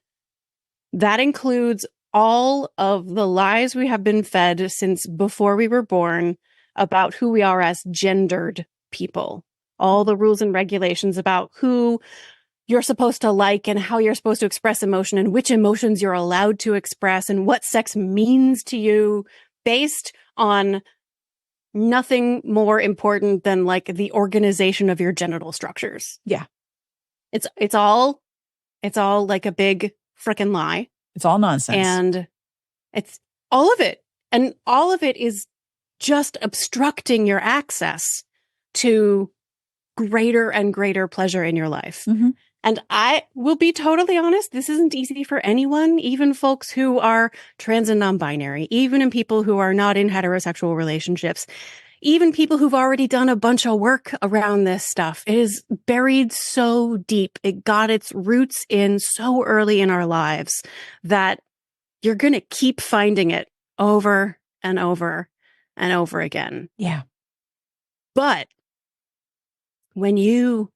that includes all of the lies we have been fed since before we were born about who we are as gendered people. All the rules and regulations about who you're supposed to like and how you're supposed to express emotion and which emotions you're allowed to express and what sex means to you, based on nothing more important than like the organization of your genital structures. Yeah. It's all like a big frickin' lie. It's all nonsense. And it's all of it. And all of it is just obstructing your access to greater and greater pleasure in your life. Mm-hmm. And I will be totally honest, this isn't easy for anyone, even folks who are trans and non-binary, even in people who are not in heterosexual relationships, even people who've already done a bunch of work around this stuff. It is buried so deep. It got its roots in so early in our lives that you're going to keep finding it over and over and over again. Yeah. But when you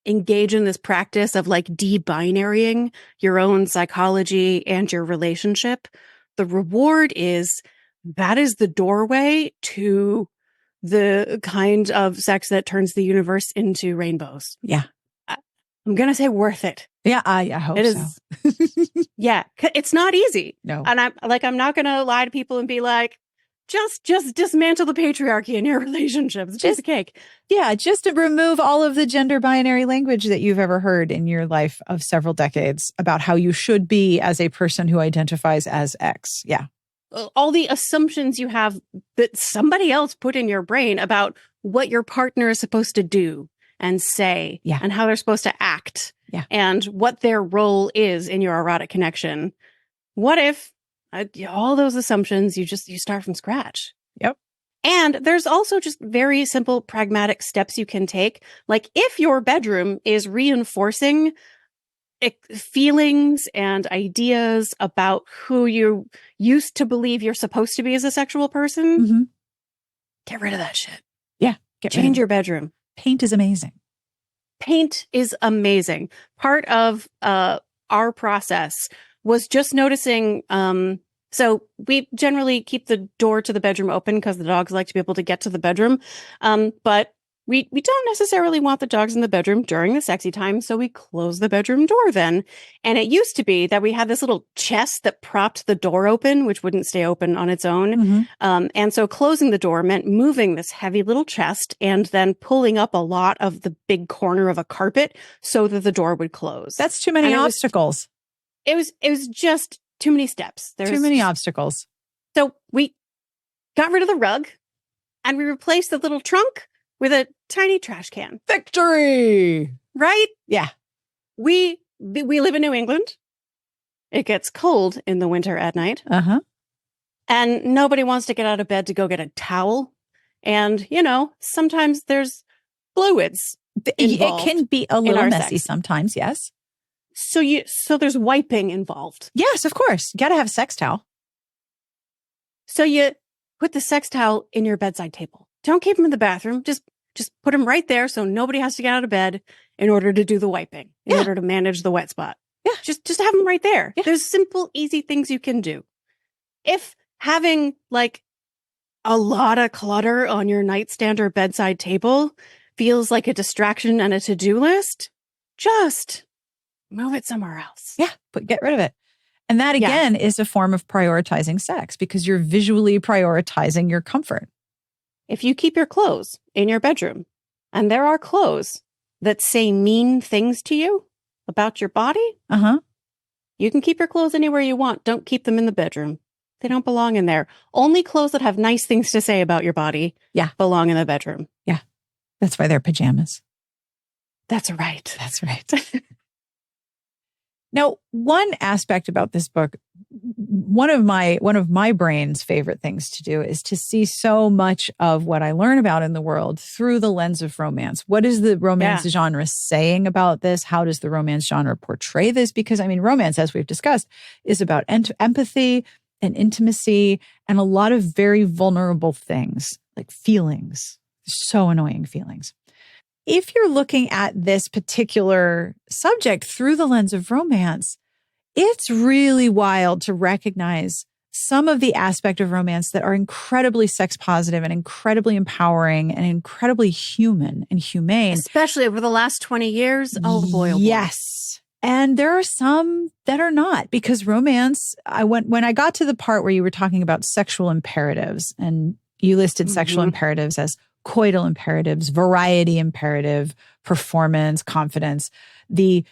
engage in this practice of like de-binarying your own psychology and your relationship, the reward is that is the doorway to the kind of sex that turns the universe into rainbows. Yeah. I'm going to say worth it. Yeah, I hope It so. is. Yeah. It's not easy. No. And I'm not going to lie to people and be like, just dismantle the patriarchy in your relationships. It's just a cake. Yeah, just to remove all of the gender binary language that you've ever heard in your life of several decades about how you should be as a person who identifies as X. Yeah. All the assumptions you have that somebody else put in your brain about what your partner is supposed to do and say and how they're supposed to act and what their role is in your erotic connection. What if all those assumptions, you start from scratch? Yep. And there's also just very simple, pragmatic steps you can take. Like if your bedroom is reinforcing feelings and ideas about who you used to believe you're supposed to be as a sexual person, get rid of that shit. Yeah. Change your bedroom. Paint is amazing. Paint is amazing. Part of our process was just noticing, so we generally keep the door to the bedroom open because the dogs like to be able to get to the bedroom. But we don't necessarily want the dogs in the bedroom during the sexy time, so we close the bedroom door then. And it used to be that we had this little chest that propped the door open, which wouldn't stay open on its own. And so closing the door meant moving this heavy little chest and then pulling up a lot of the big corner of a carpet so that the door would close. That's too many obstacles. It was just too many steps. There's too many obstacles. So we got rid of the rug and we replaced the little trunk with a tiny trash can. Victory! Right? Yeah. We live in New England. It gets cold in the winter at night. And nobody wants to get out of bed to go get a towel. And, sometimes there's fluids involved. It can be a little messy sometimes, yes. So there's wiping involved. Yes, of course. You got to have a sex towel. So you put the sex towel in your bedside table. Don't keep them in the bathroom. Just put them right there so nobody has to get out of bed in order to do the wiping, in order to manage the wet spot. Yeah. Just have them right there. Yeah. There's simple, easy things you can do. If having like a lot of clutter on your nightstand or bedside table feels like a distraction and a to-do list, just move it somewhere else. Yeah, get rid of it. And that again is a form of prioritizing sex because you're visually prioritizing your comfort. If you keep your clothes in your bedroom and there are clothes that say mean things to you about your body, you can keep your clothes anywhere you want. Don't keep them in the bedroom. They don't belong in there. Only clothes that have nice things to say about your body belong in the bedroom. Yeah. That's why they're pajamas. That's right. That's right. Now, one aspect about this book, one of my brain's favorite things to do is to see so much of what I learn about in the world through the lens of romance. What is the romance genre saying about this? How does the romance genre portray this? Because, romance, as we've discussed, is about empathy and intimacy and a lot of very vulnerable things, like feelings, so annoying feelings. If you're looking at this particular subject through the lens of romance, it's really wild to recognize some of the aspect of romance that are incredibly sex positive and incredibly empowering and incredibly human and humane. Especially over the last 20 years. Oh boy. Yes. And there are some that are not, because romance, when I got to the part where you were talking about sexual imperatives and you listed sexual imperatives as coital imperatives, variety imperative, performance, confidence, the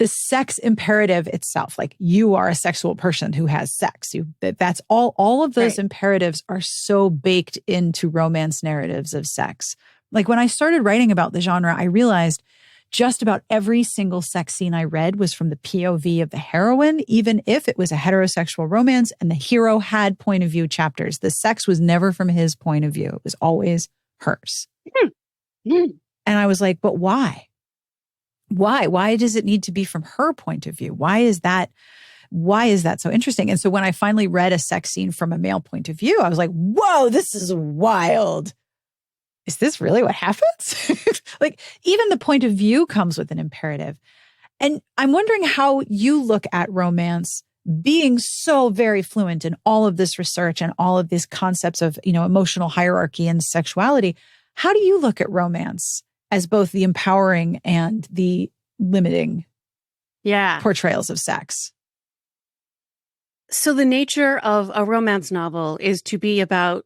sex imperative itself, like you are a sexual person who has sex. That's all of those imperatives are so baked into romance narratives of sex. Like when I started writing about the genre, I realized just about every single sex scene I read was from the POV of the heroine, even if it was a heterosexual romance and the hero had point of view chapters. The sex was never from his point of view. It was always hers. And I was like, but why? Why does it need to be from her point of view? Why is that so interesting? And so when I finally read a sex scene from a male point of view, I was like, whoa, this is wild. is this really what happens? Like, even the point of view comes with an imperative. And I'm wondering how you look at romance being so very fluent in all of this research and all of these concepts of, emotional hierarchy and sexuality. How do you look at romance as both the empowering and the limiting portrayals of sex? So the nature of a romance novel is to be about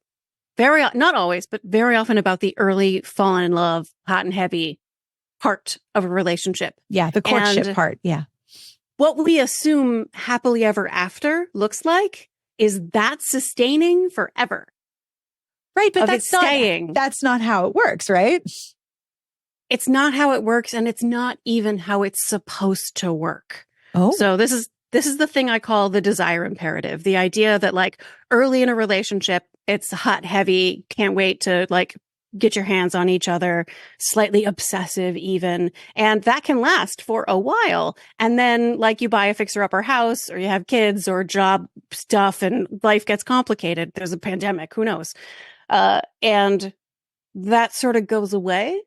not always, but very often about the early fallen in love, hot and heavy part of a relationship. Yeah, the courtship and part. Yeah. What we assume happily ever after looks like is that sustaining forever. Right, but that's not how it works, right? It's not how it works, and it's not even how it's supposed to work. Oh. So this is the thing I call the desire imperative. The idea that like early in a relationship, it's hot, heavy, can't wait to like get your hands on each other, slightly obsessive even. And that can last for a while. And then like you buy a fixer-upper house or you have kids or job stuff and life gets complicated. There's a pandemic, who knows? And that sort of goes away.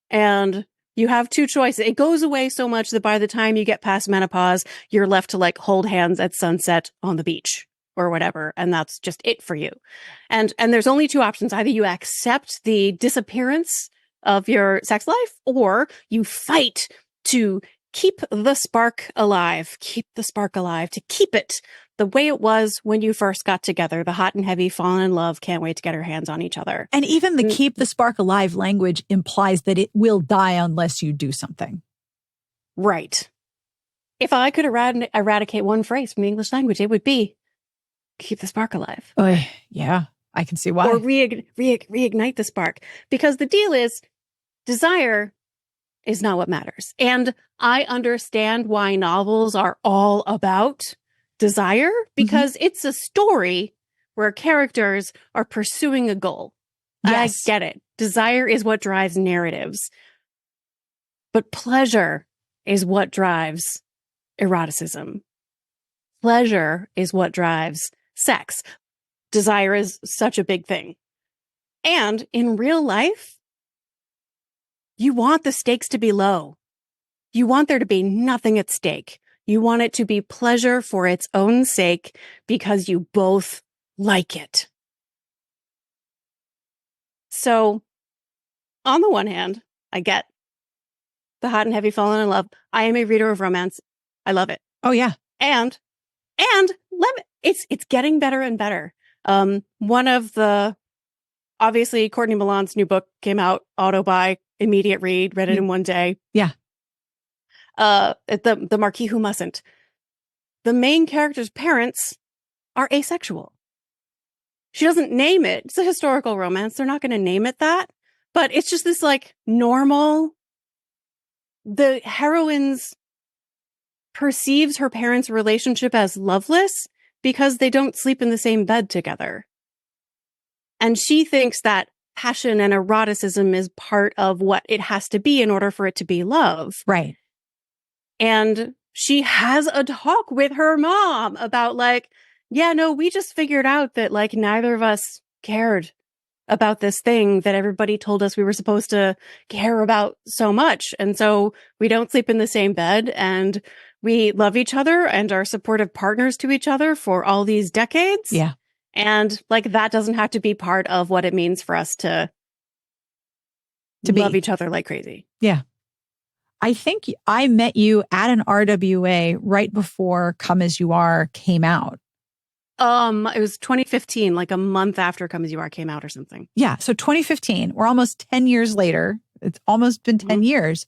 And you have two choices. It goes away so much that by the time you get past menopause, you're left to like hold hands at sunset on the beach or whatever. And that's just it for you. And there's only two options. Either you accept the disappearance of your sex life or you fight to keep the spark alive, to keep it the way it was when you first got together, the hot and heavy, fallen in love, can't wait to get our hands on each other. And even the keep the spark alive language implies that it will die unless you do something. Right. If I could eradicate one phrase from the English language, it would be keep the spark alive. Yeah, I can see why. Or reignite the spark. Because the deal is desire is not what matters. And I understand why novels are all about desire, because it's a story where characters are pursuing a goal. Yes. I get it. Desire is what drives narratives. But pleasure is what drives eroticism. Pleasure is what drives sex. Desire is such a big thing. And in real life, you want the stakes to be low. You want there to be nothing at stake. You want it to be pleasure for its own sake because you both like it. So, on the one hand, I get the hot and heavy falling in love. I am a reader of romance. I love it. Oh, yeah. And it's getting better and better. One of the, obviously, Courtney Milan's new book came out, auto-buy, immediate read, read it in one day. Yeah. The Marquis Who Mustn't. The main character's parents are asexual. She doesn't name it. It's a historical romance. They're not going to name it that. But it's just this like normal. The heroine's perceives her parents' relationship as loveless because they don't sleep in the same bed together. And she thinks that passion and eroticism is part of what it has to be in order for it to be love. Right. And she has a talk with her mom about like, yeah, no, we just figured out that like neither of us cared about this thing that everybody told us we were supposed to care about so much. And so we don't sleep in the same bed and we love each other and are supportive partners to each other for all these decades. Yeah. And like that doesn't have to be part of what it means for us to love each other like crazy. Yeah. I think I met you at an RWA right before Come As You Are came out. It was 2015, like a month after Come As You Are came out or something. Yeah. So 2015, we're almost 10 years later. It's almost been 10 years.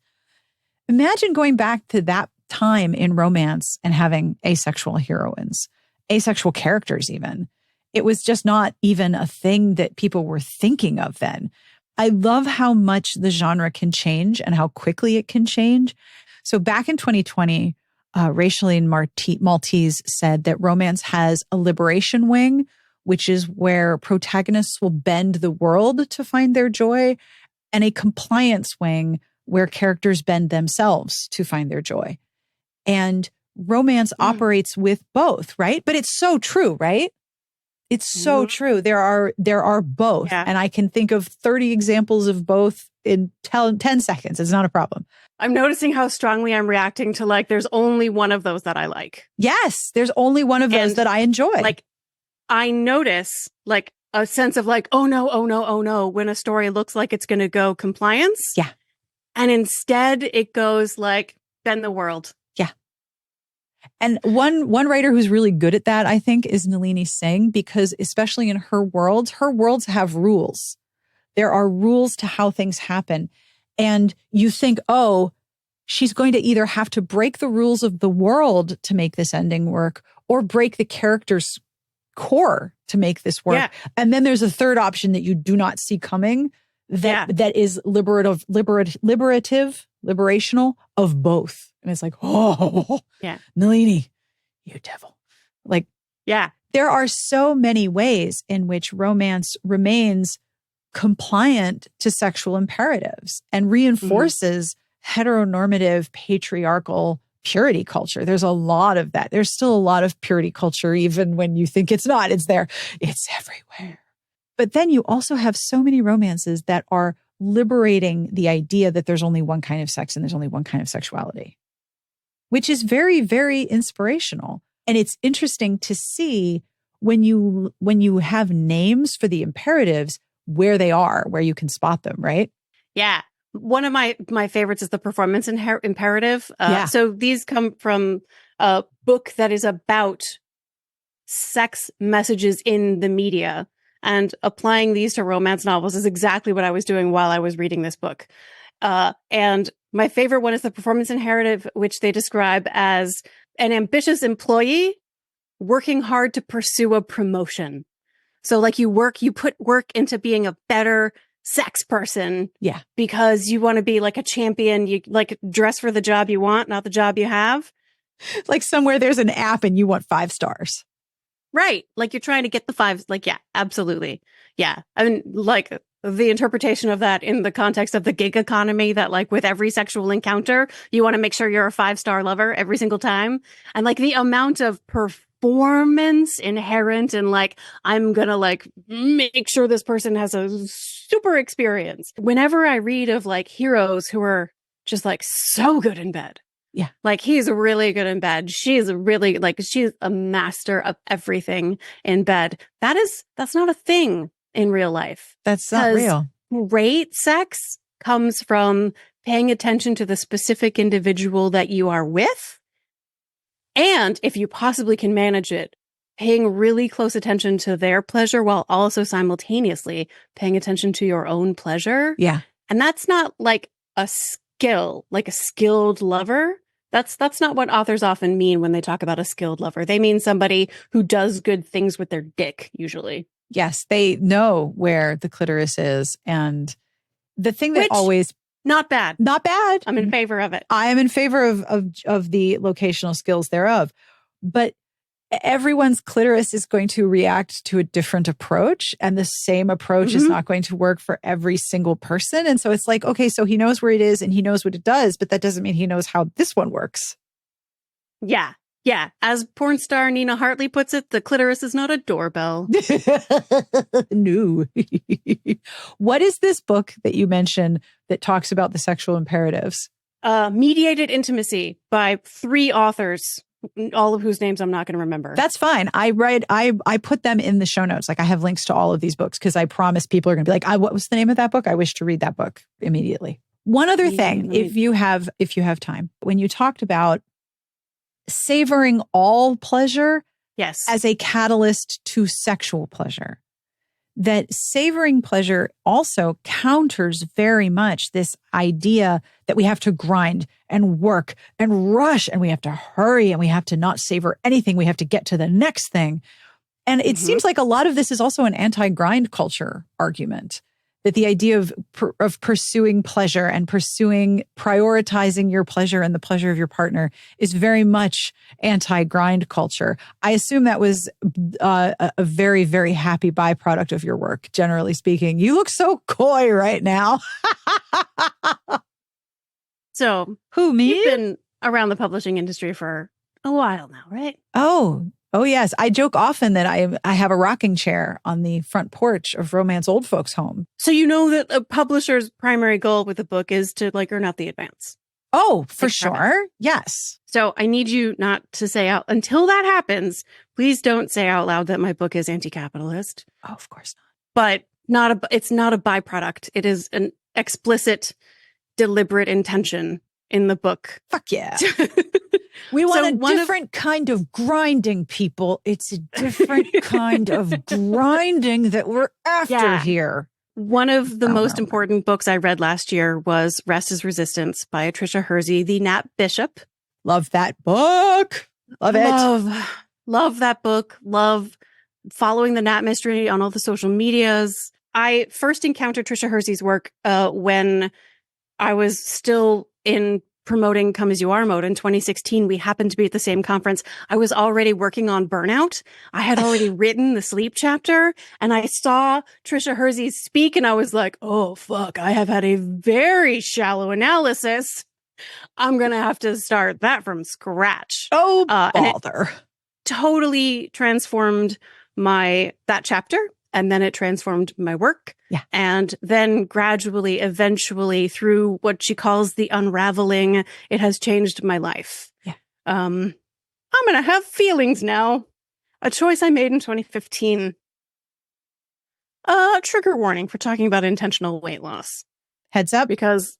Imagine going back to that time in romance and having asexual heroines, asexual characters even. It was just not even a thing that people were thinking of then. I love how much the genre can change and how quickly it can change. So back in 2020, Rachaeline Maltese said that romance has a liberation wing, which is where protagonists will bend the world to find their joy, and a compliance wing where characters bend themselves to find their joy. And romance operates with both, right? But it's so true, right? It's so true. There are both. Yeah. And I can think of 30 examples of both in 10 seconds. It's not a problem. I'm noticing how strongly I'm reacting to like, there's only one of those that I like. Yes, there's only one of those And, that I enjoy. Like, I notice like a sense of like, oh no, when a story looks like it's going to go compliance. Yeah. And instead it goes like, bend the world. Yeah. And one writer who's really good at that, I think, is Nalini Singh, because especially in her worlds have rules. There are rules to how things happen. And you think, oh, she's going to either have to break the rules of the world to make this ending work or break the character's core to make this work. Yeah. And then there's a third option that you do not see coming that is liberational of both. And it's like, oh, yeah, Nalini, you devil. Like, yeah, there are so many ways in which romance remains compliant to sexual imperatives and reinforces heteronormative patriarchal purity culture. There's a lot of that. There's still a lot of purity culture, even when you think it's not. It's there. It's everywhere. But then you also have so many romances that are liberating the idea that there's only one kind of sex and there's only one kind of sexuality, which is very, very inspirational. And it's interesting to see when you have names for the imperatives, where they are, where you can spot them, right? Yeah. One of my favorites is the performance imperative. Yeah. So these come from a book that is about sex messages in the media, and applying these to romance novels is exactly what I was doing while I was reading this book. And my favorite one is the performance imperative, which they describe as an ambitious employee working hard to pursue a promotion. So like you put work into being a better sex person. Yeah. Because you want to be like a champion. You like dress for the job you want, not the job you have. Like somewhere there's an app and you want 5 stars. Right. Like you're trying to get the 5s. Like, yeah, absolutely. Yeah. I mean, like the interpretation of that in the context of the gig economy, that like with every sexual encounter, you want to make sure you're a 5-star lover every single time. And like the amount of performance inherent in like, I'm going to like make sure this person has a super experience. Whenever I read of like heroes who are just like so good in bed. Yeah. Like he's really good in bed. She's a master of everything in bed. That's not a thing in real life. That's not real. Great sex comes from paying attention to the specific individual that you are with. And if you possibly can manage it, paying really close attention to their pleasure while also simultaneously paying attention to your own pleasure. Yeah. And that's not like a skill, like a skilled lover. That's not what authors often mean when they talk about a skilled lover. They mean somebody who does good things with their dick, usually. Yes, they know where the clitoris is. And the thing that always... Not bad. Not bad. I'm in favor of it. I am in favor of the locational skills thereof. But everyone's clitoris is going to react to a different approach, and the same approach is not going to work for every single person. And so it's like, okay, so he knows where it is and he knows what it does, but that doesn't mean he knows how this one works. Yeah. Yeah. As porn star Nina Hartley puts it, the clitoris is not a doorbell. No. What is this book that you mentioned that talks about the sexual imperatives? Mediated Intimacy by 3 authors, all of whose names I'm not going to remember. That's fine. I put them in the show notes. Like I have links to all of these books because I promise people are going to be like, what was the name of that book? I wish to read that book immediately. One other thing, if you have time, when you talked about savoring all pleasure as a catalyst to sexual pleasure, that savoring pleasure also counters very much this idea that we have to grind and work and rush and we have to hurry and we have to not savor anything. We have to get to the next thing. And it seems like a lot of this is also an anti-grind culture argument, that the idea of pursuing pleasure and prioritizing your pleasure and the pleasure of your partner is very much anti-grind culture. I assume that was a very, very happy byproduct of your work, generally speaking. You look so coy right now. So, who, me? You've been around the publishing industry for a while now, right? Oh, Oh, yes. I joke often that I have a rocking chair on the front porch of Romance Old Folks Home. So you know that a publisher's primary goal with a book is to like earn out the advance. Oh, for Like, sure. Yes. So I need you not to say out until that happens. Please don't say out loud that my book is anti-capitalist. Oh, of course But it's not a byproduct. It is an explicit, deliberate intention in the book. Fuck yeah. We want a different kind of grinding, people. It's a different kind of grinding that we're after here. One of the most important books I read last year was Rest is Resistance by Tricia Hersey, the Nat Bishop. Love that book. Love it. Love that book. Love following the Nat mystery on all the social medias. I first encountered Tricia Hersey's work when I was still in promoting Come As You Are mode in 2016. We happened to be at the same conference. I was already working on burnout. I had already written the sleep chapter, and I saw Tricia Hersey speak, and I was like, oh, fuck, I have had a very shallow analysis. I'm going to have to start that from scratch. Oh, bother. Totally transformed that chapter. And then it transformed my work. Yeah. And then gradually, eventually, through what she calls the unraveling, it has changed my life. Yeah. I'm going to have feelings now. A choice I made in 2015. Trigger warning for talking about intentional weight loss. Heads up. Because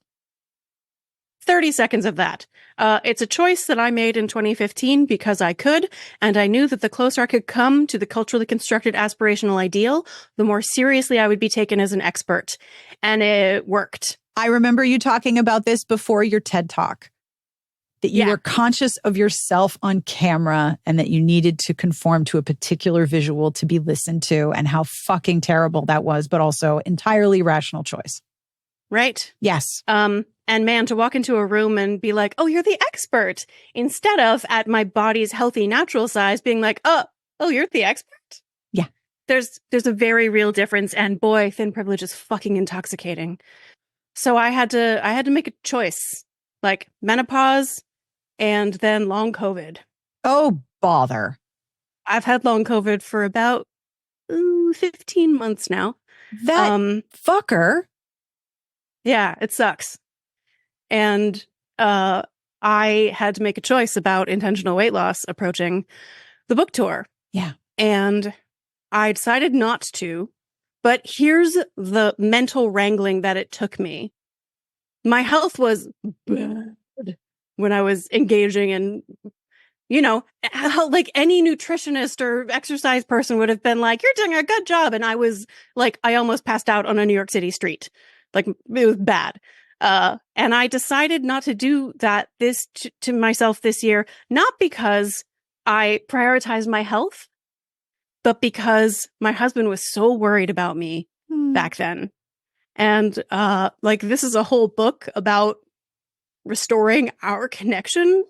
30 seconds of that. It's a choice that I made in 2015 because I could, and I knew that the closer I could come to the culturally constructed aspirational ideal, the more seriously I would be taken as an expert. And it worked. I remember you talking about this before your TED Talk, that you were conscious of yourself on camera and that you needed to conform to a particular visual to be listened to, and how fucking terrible that was, but also entirely rational choice. Right? Yes. And man, to walk into a room and be like, oh, you're the expert, instead of at my body's healthy, natural size being like, oh, you're the expert. Yeah. There's a very real difference. And boy, thin privilege is fucking intoxicating. So I had to make a choice, like menopause and then long COVID. Oh, bother. I've had long COVID for about 15 months now. That fucker. Yeah, it sucks. And I had to make a choice about intentional weight loss approaching the book tour. Yeah. And I decided not to. But here's the mental wrangling that it took me. My health was bad when I was engaging in, like any nutritionist or exercise person would have been like, you're doing a good job. And I was like, I almost passed out on a New York City street. Like, it was bad. And I decided not to do that to myself this year, not because I prioritized my health, but because my husband was so worried about me back then. And this is a whole book about restoring our connection.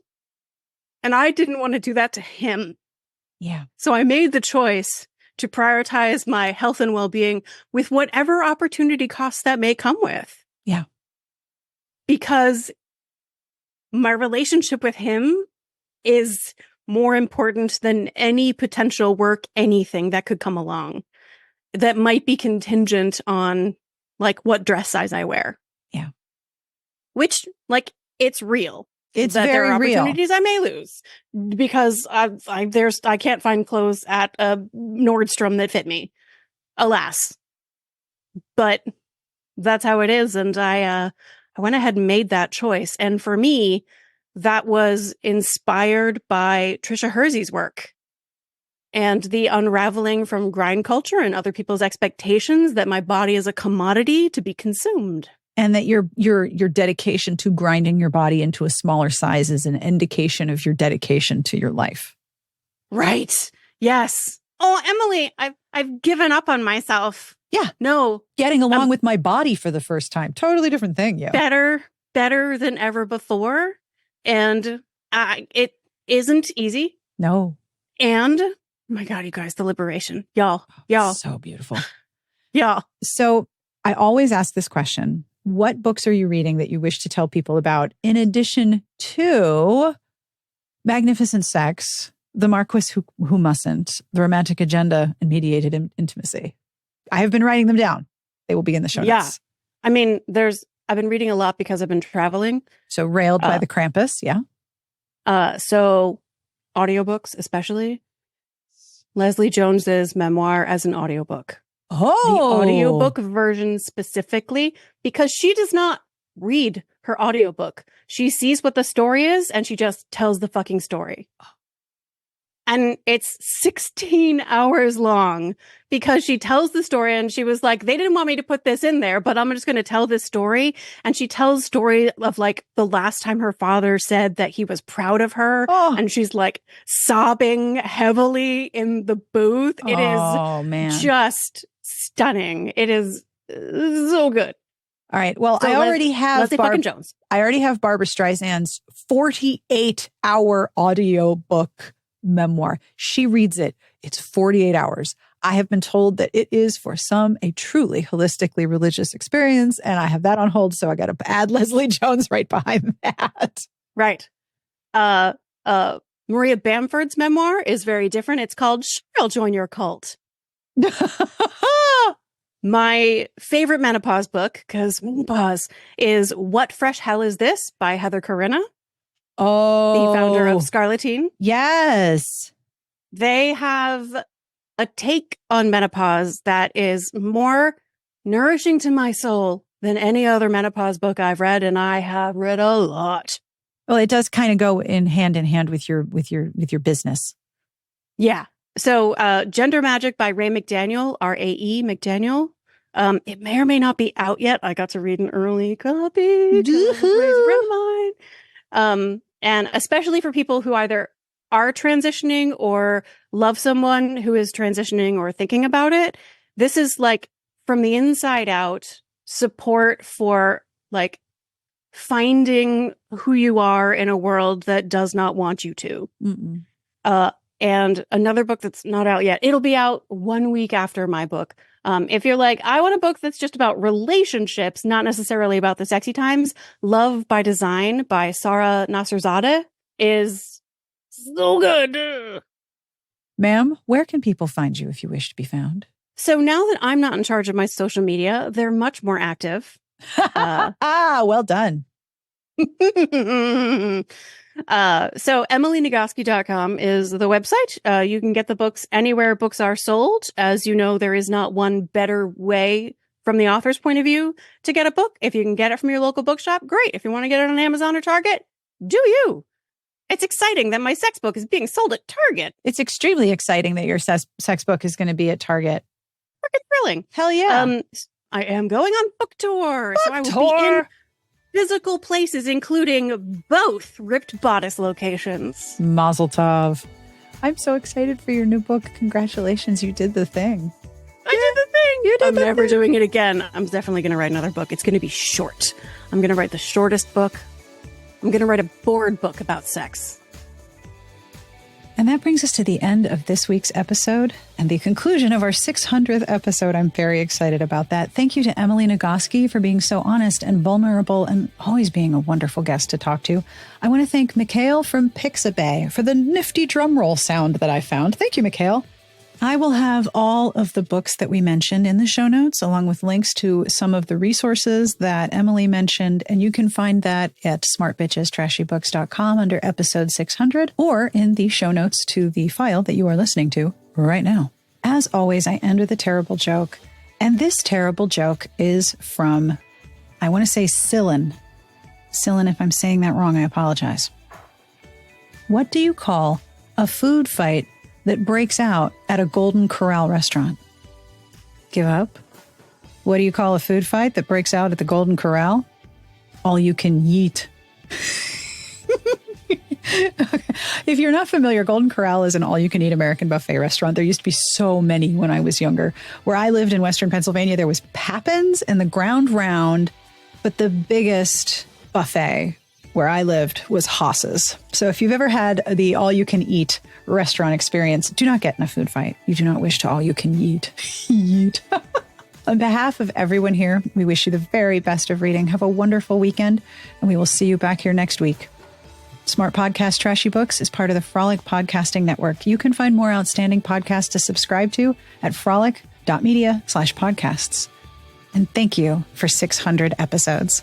And I didn't want to do that to him. Yeah. So I made the choice to prioritize my health and well-being with whatever opportunity costs that may come with. Yeah. Because my relationship with him is more important than any potential work, anything that could come along that might be contingent on like what dress size I wear. Yeah. Which, like, it's real. It's that very there are real. opportunities I may lose because I can't find clothes at a Nordstrom that fit me, alas. But that's how it is, and I went ahead and made that choice. And for me, that was inspired by Tricia Hersey's work and the unraveling from grind culture and other people's expectations that my body is a commodity to be consumed. And that your dedication to grinding your body into a smaller size is an indication of your dedication to your life. Right. Yes. Oh, Emily, I've given up on myself. Yeah. No. Getting along with my body for the first time. Totally different thing. Yeah. Better than ever before. And it isn't easy. No. And oh my God, you guys, the liberation. Y'all. So beautiful. Y'all. So I always ask this question. What books are you reading that you wish to tell people about in addition to Magnificent Sex, The Marquis Who Mustn't, The Romantic Agenda and Mediated Intimacy. I have been writing them down. They will be in the show notes. I mean, I've been reading a lot because I've been traveling. So Railed by the Krampus, yeah. So audiobooks, especially Leslie Jones's memoir as an audiobook. Oh, the audiobook version specifically, because she does not read her audiobook. She sees what the story is and she just tells the fucking story. And it's 16 hours long because she tells the story and she was like, they didn't want me to put this in there, but I'm just going to tell this story. And she tells story of like the last time her father said that he was proud of her. Oh. And she's like sobbing heavily in the booth. It is just stunning. It is so good. All right. Well, so I already have Leslie fucking Jones. I already have Barbara Streisand's 48-hour audiobook memoir. She reads it. It's 48 hours. I have been told that it is for some a truly holistically religious experience, and I have that on hold, so I got to add Leslie Jones right behind that. Right. Maria Bamford's memoir is very different. It's called I'll Join Your Cult. My favorite menopause book, because menopause, is What Fresh Hell Is This by Heather Corina. Oh, the founder of Scarlettine. Yes. They have a take on menopause that is more nourishing to my soul than any other menopause book I've read, and I have read a lot. Well, it does kind of go in hand with your business. Yeah. So, Gender Magic by Ray McDaniel, R-A-E McDaniel. It may or may not be out yet. I got to read an early copy. Ray's a friend of mine. And especially for people who either are transitioning or love someone who is transitioning or thinking about it, this is like from the inside out support for like finding who you are in a world that does not want you to. And another book that's not out yet, it'll be out 1 week after my book. If you're like, I want a book that's just about relationships, not necessarily about the sexy times, Love by Design by Sarah Nasserzadeh is so good. Ma'am, where can people find you if you wish to be found? So now that I'm not in charge of my social media, they're much more active. Well done. So EmilyNagoski.com is the website. You can get the books anywhere books are sold. As you know, there is not one better way from the author's point of view to get a book. If you can get it from your local bookshop, great. If you want to get it on Amazon or Target, do you. It's exciting that my sex book is being sold at Target. It's extremely exciting that your sex book is going to be at Target. Freaking thrilling. Hell yeah. I am going on book tour. So I will be in physical places, including both Ripped Bodice locations. Mazel tov. I'm so excited for your new book. Congratulations. You did the thing. I did the thing. I'm never doing it again. I'm definitely going to write another book. It's going to be short. I'm going to write the shortest book. I'm going to write a board book about sex. And that brings us to the end of this week's episode and the conclusion of our 600th episode. I'm very excited about that. Thank you to Emily Nagoski for being so honest and vulnerable and always being a wonderful guest to talk to. I want to thank Mikhail from Pixabay for the nifty drum roll sound that I found. Thank you, Mikhail. I will have all of the books that we mentioned in the show notes, along with links to some of the resources that Emily mentioned. And you can find that at smartbitchestrashybooks.com under episode 600 or in the show notes to the file that you are listening to right now. As always, I end with a terrible joke. And this terrible joke is from, I want to say Cylin. Cylin, if I'm saying that wrong, I apologize. What do you call a food fight that breaks out at a Golden Corral restaurant? Give up? What do you call a food fight that breaks out at the Golden Corral? All you can yeet. If you're not familiar, Golden Corral is an all-you-can-eat American buffet restaurant. There used to be so many when I was younger. Where I lived in Western Pennsylvania, there was Pappin's and the Ground Round, but the biggest buffet where I lived was Haas's. So if you've ever had the all-you-can-eat restaurant experience, do not get in a food fight. You do not wish to all-you-can-eat. Yeet. On behalf of everyone here, we wish you the very best of reading. Have a wonderful weekend, and we will see you back here next week. Smart Podcast Trashy Books is part of the Frolic Podcasting Network. You can find more outstanding podcasts to subscribe to at frolic.media/podcasts. And thank you for 600 episodes.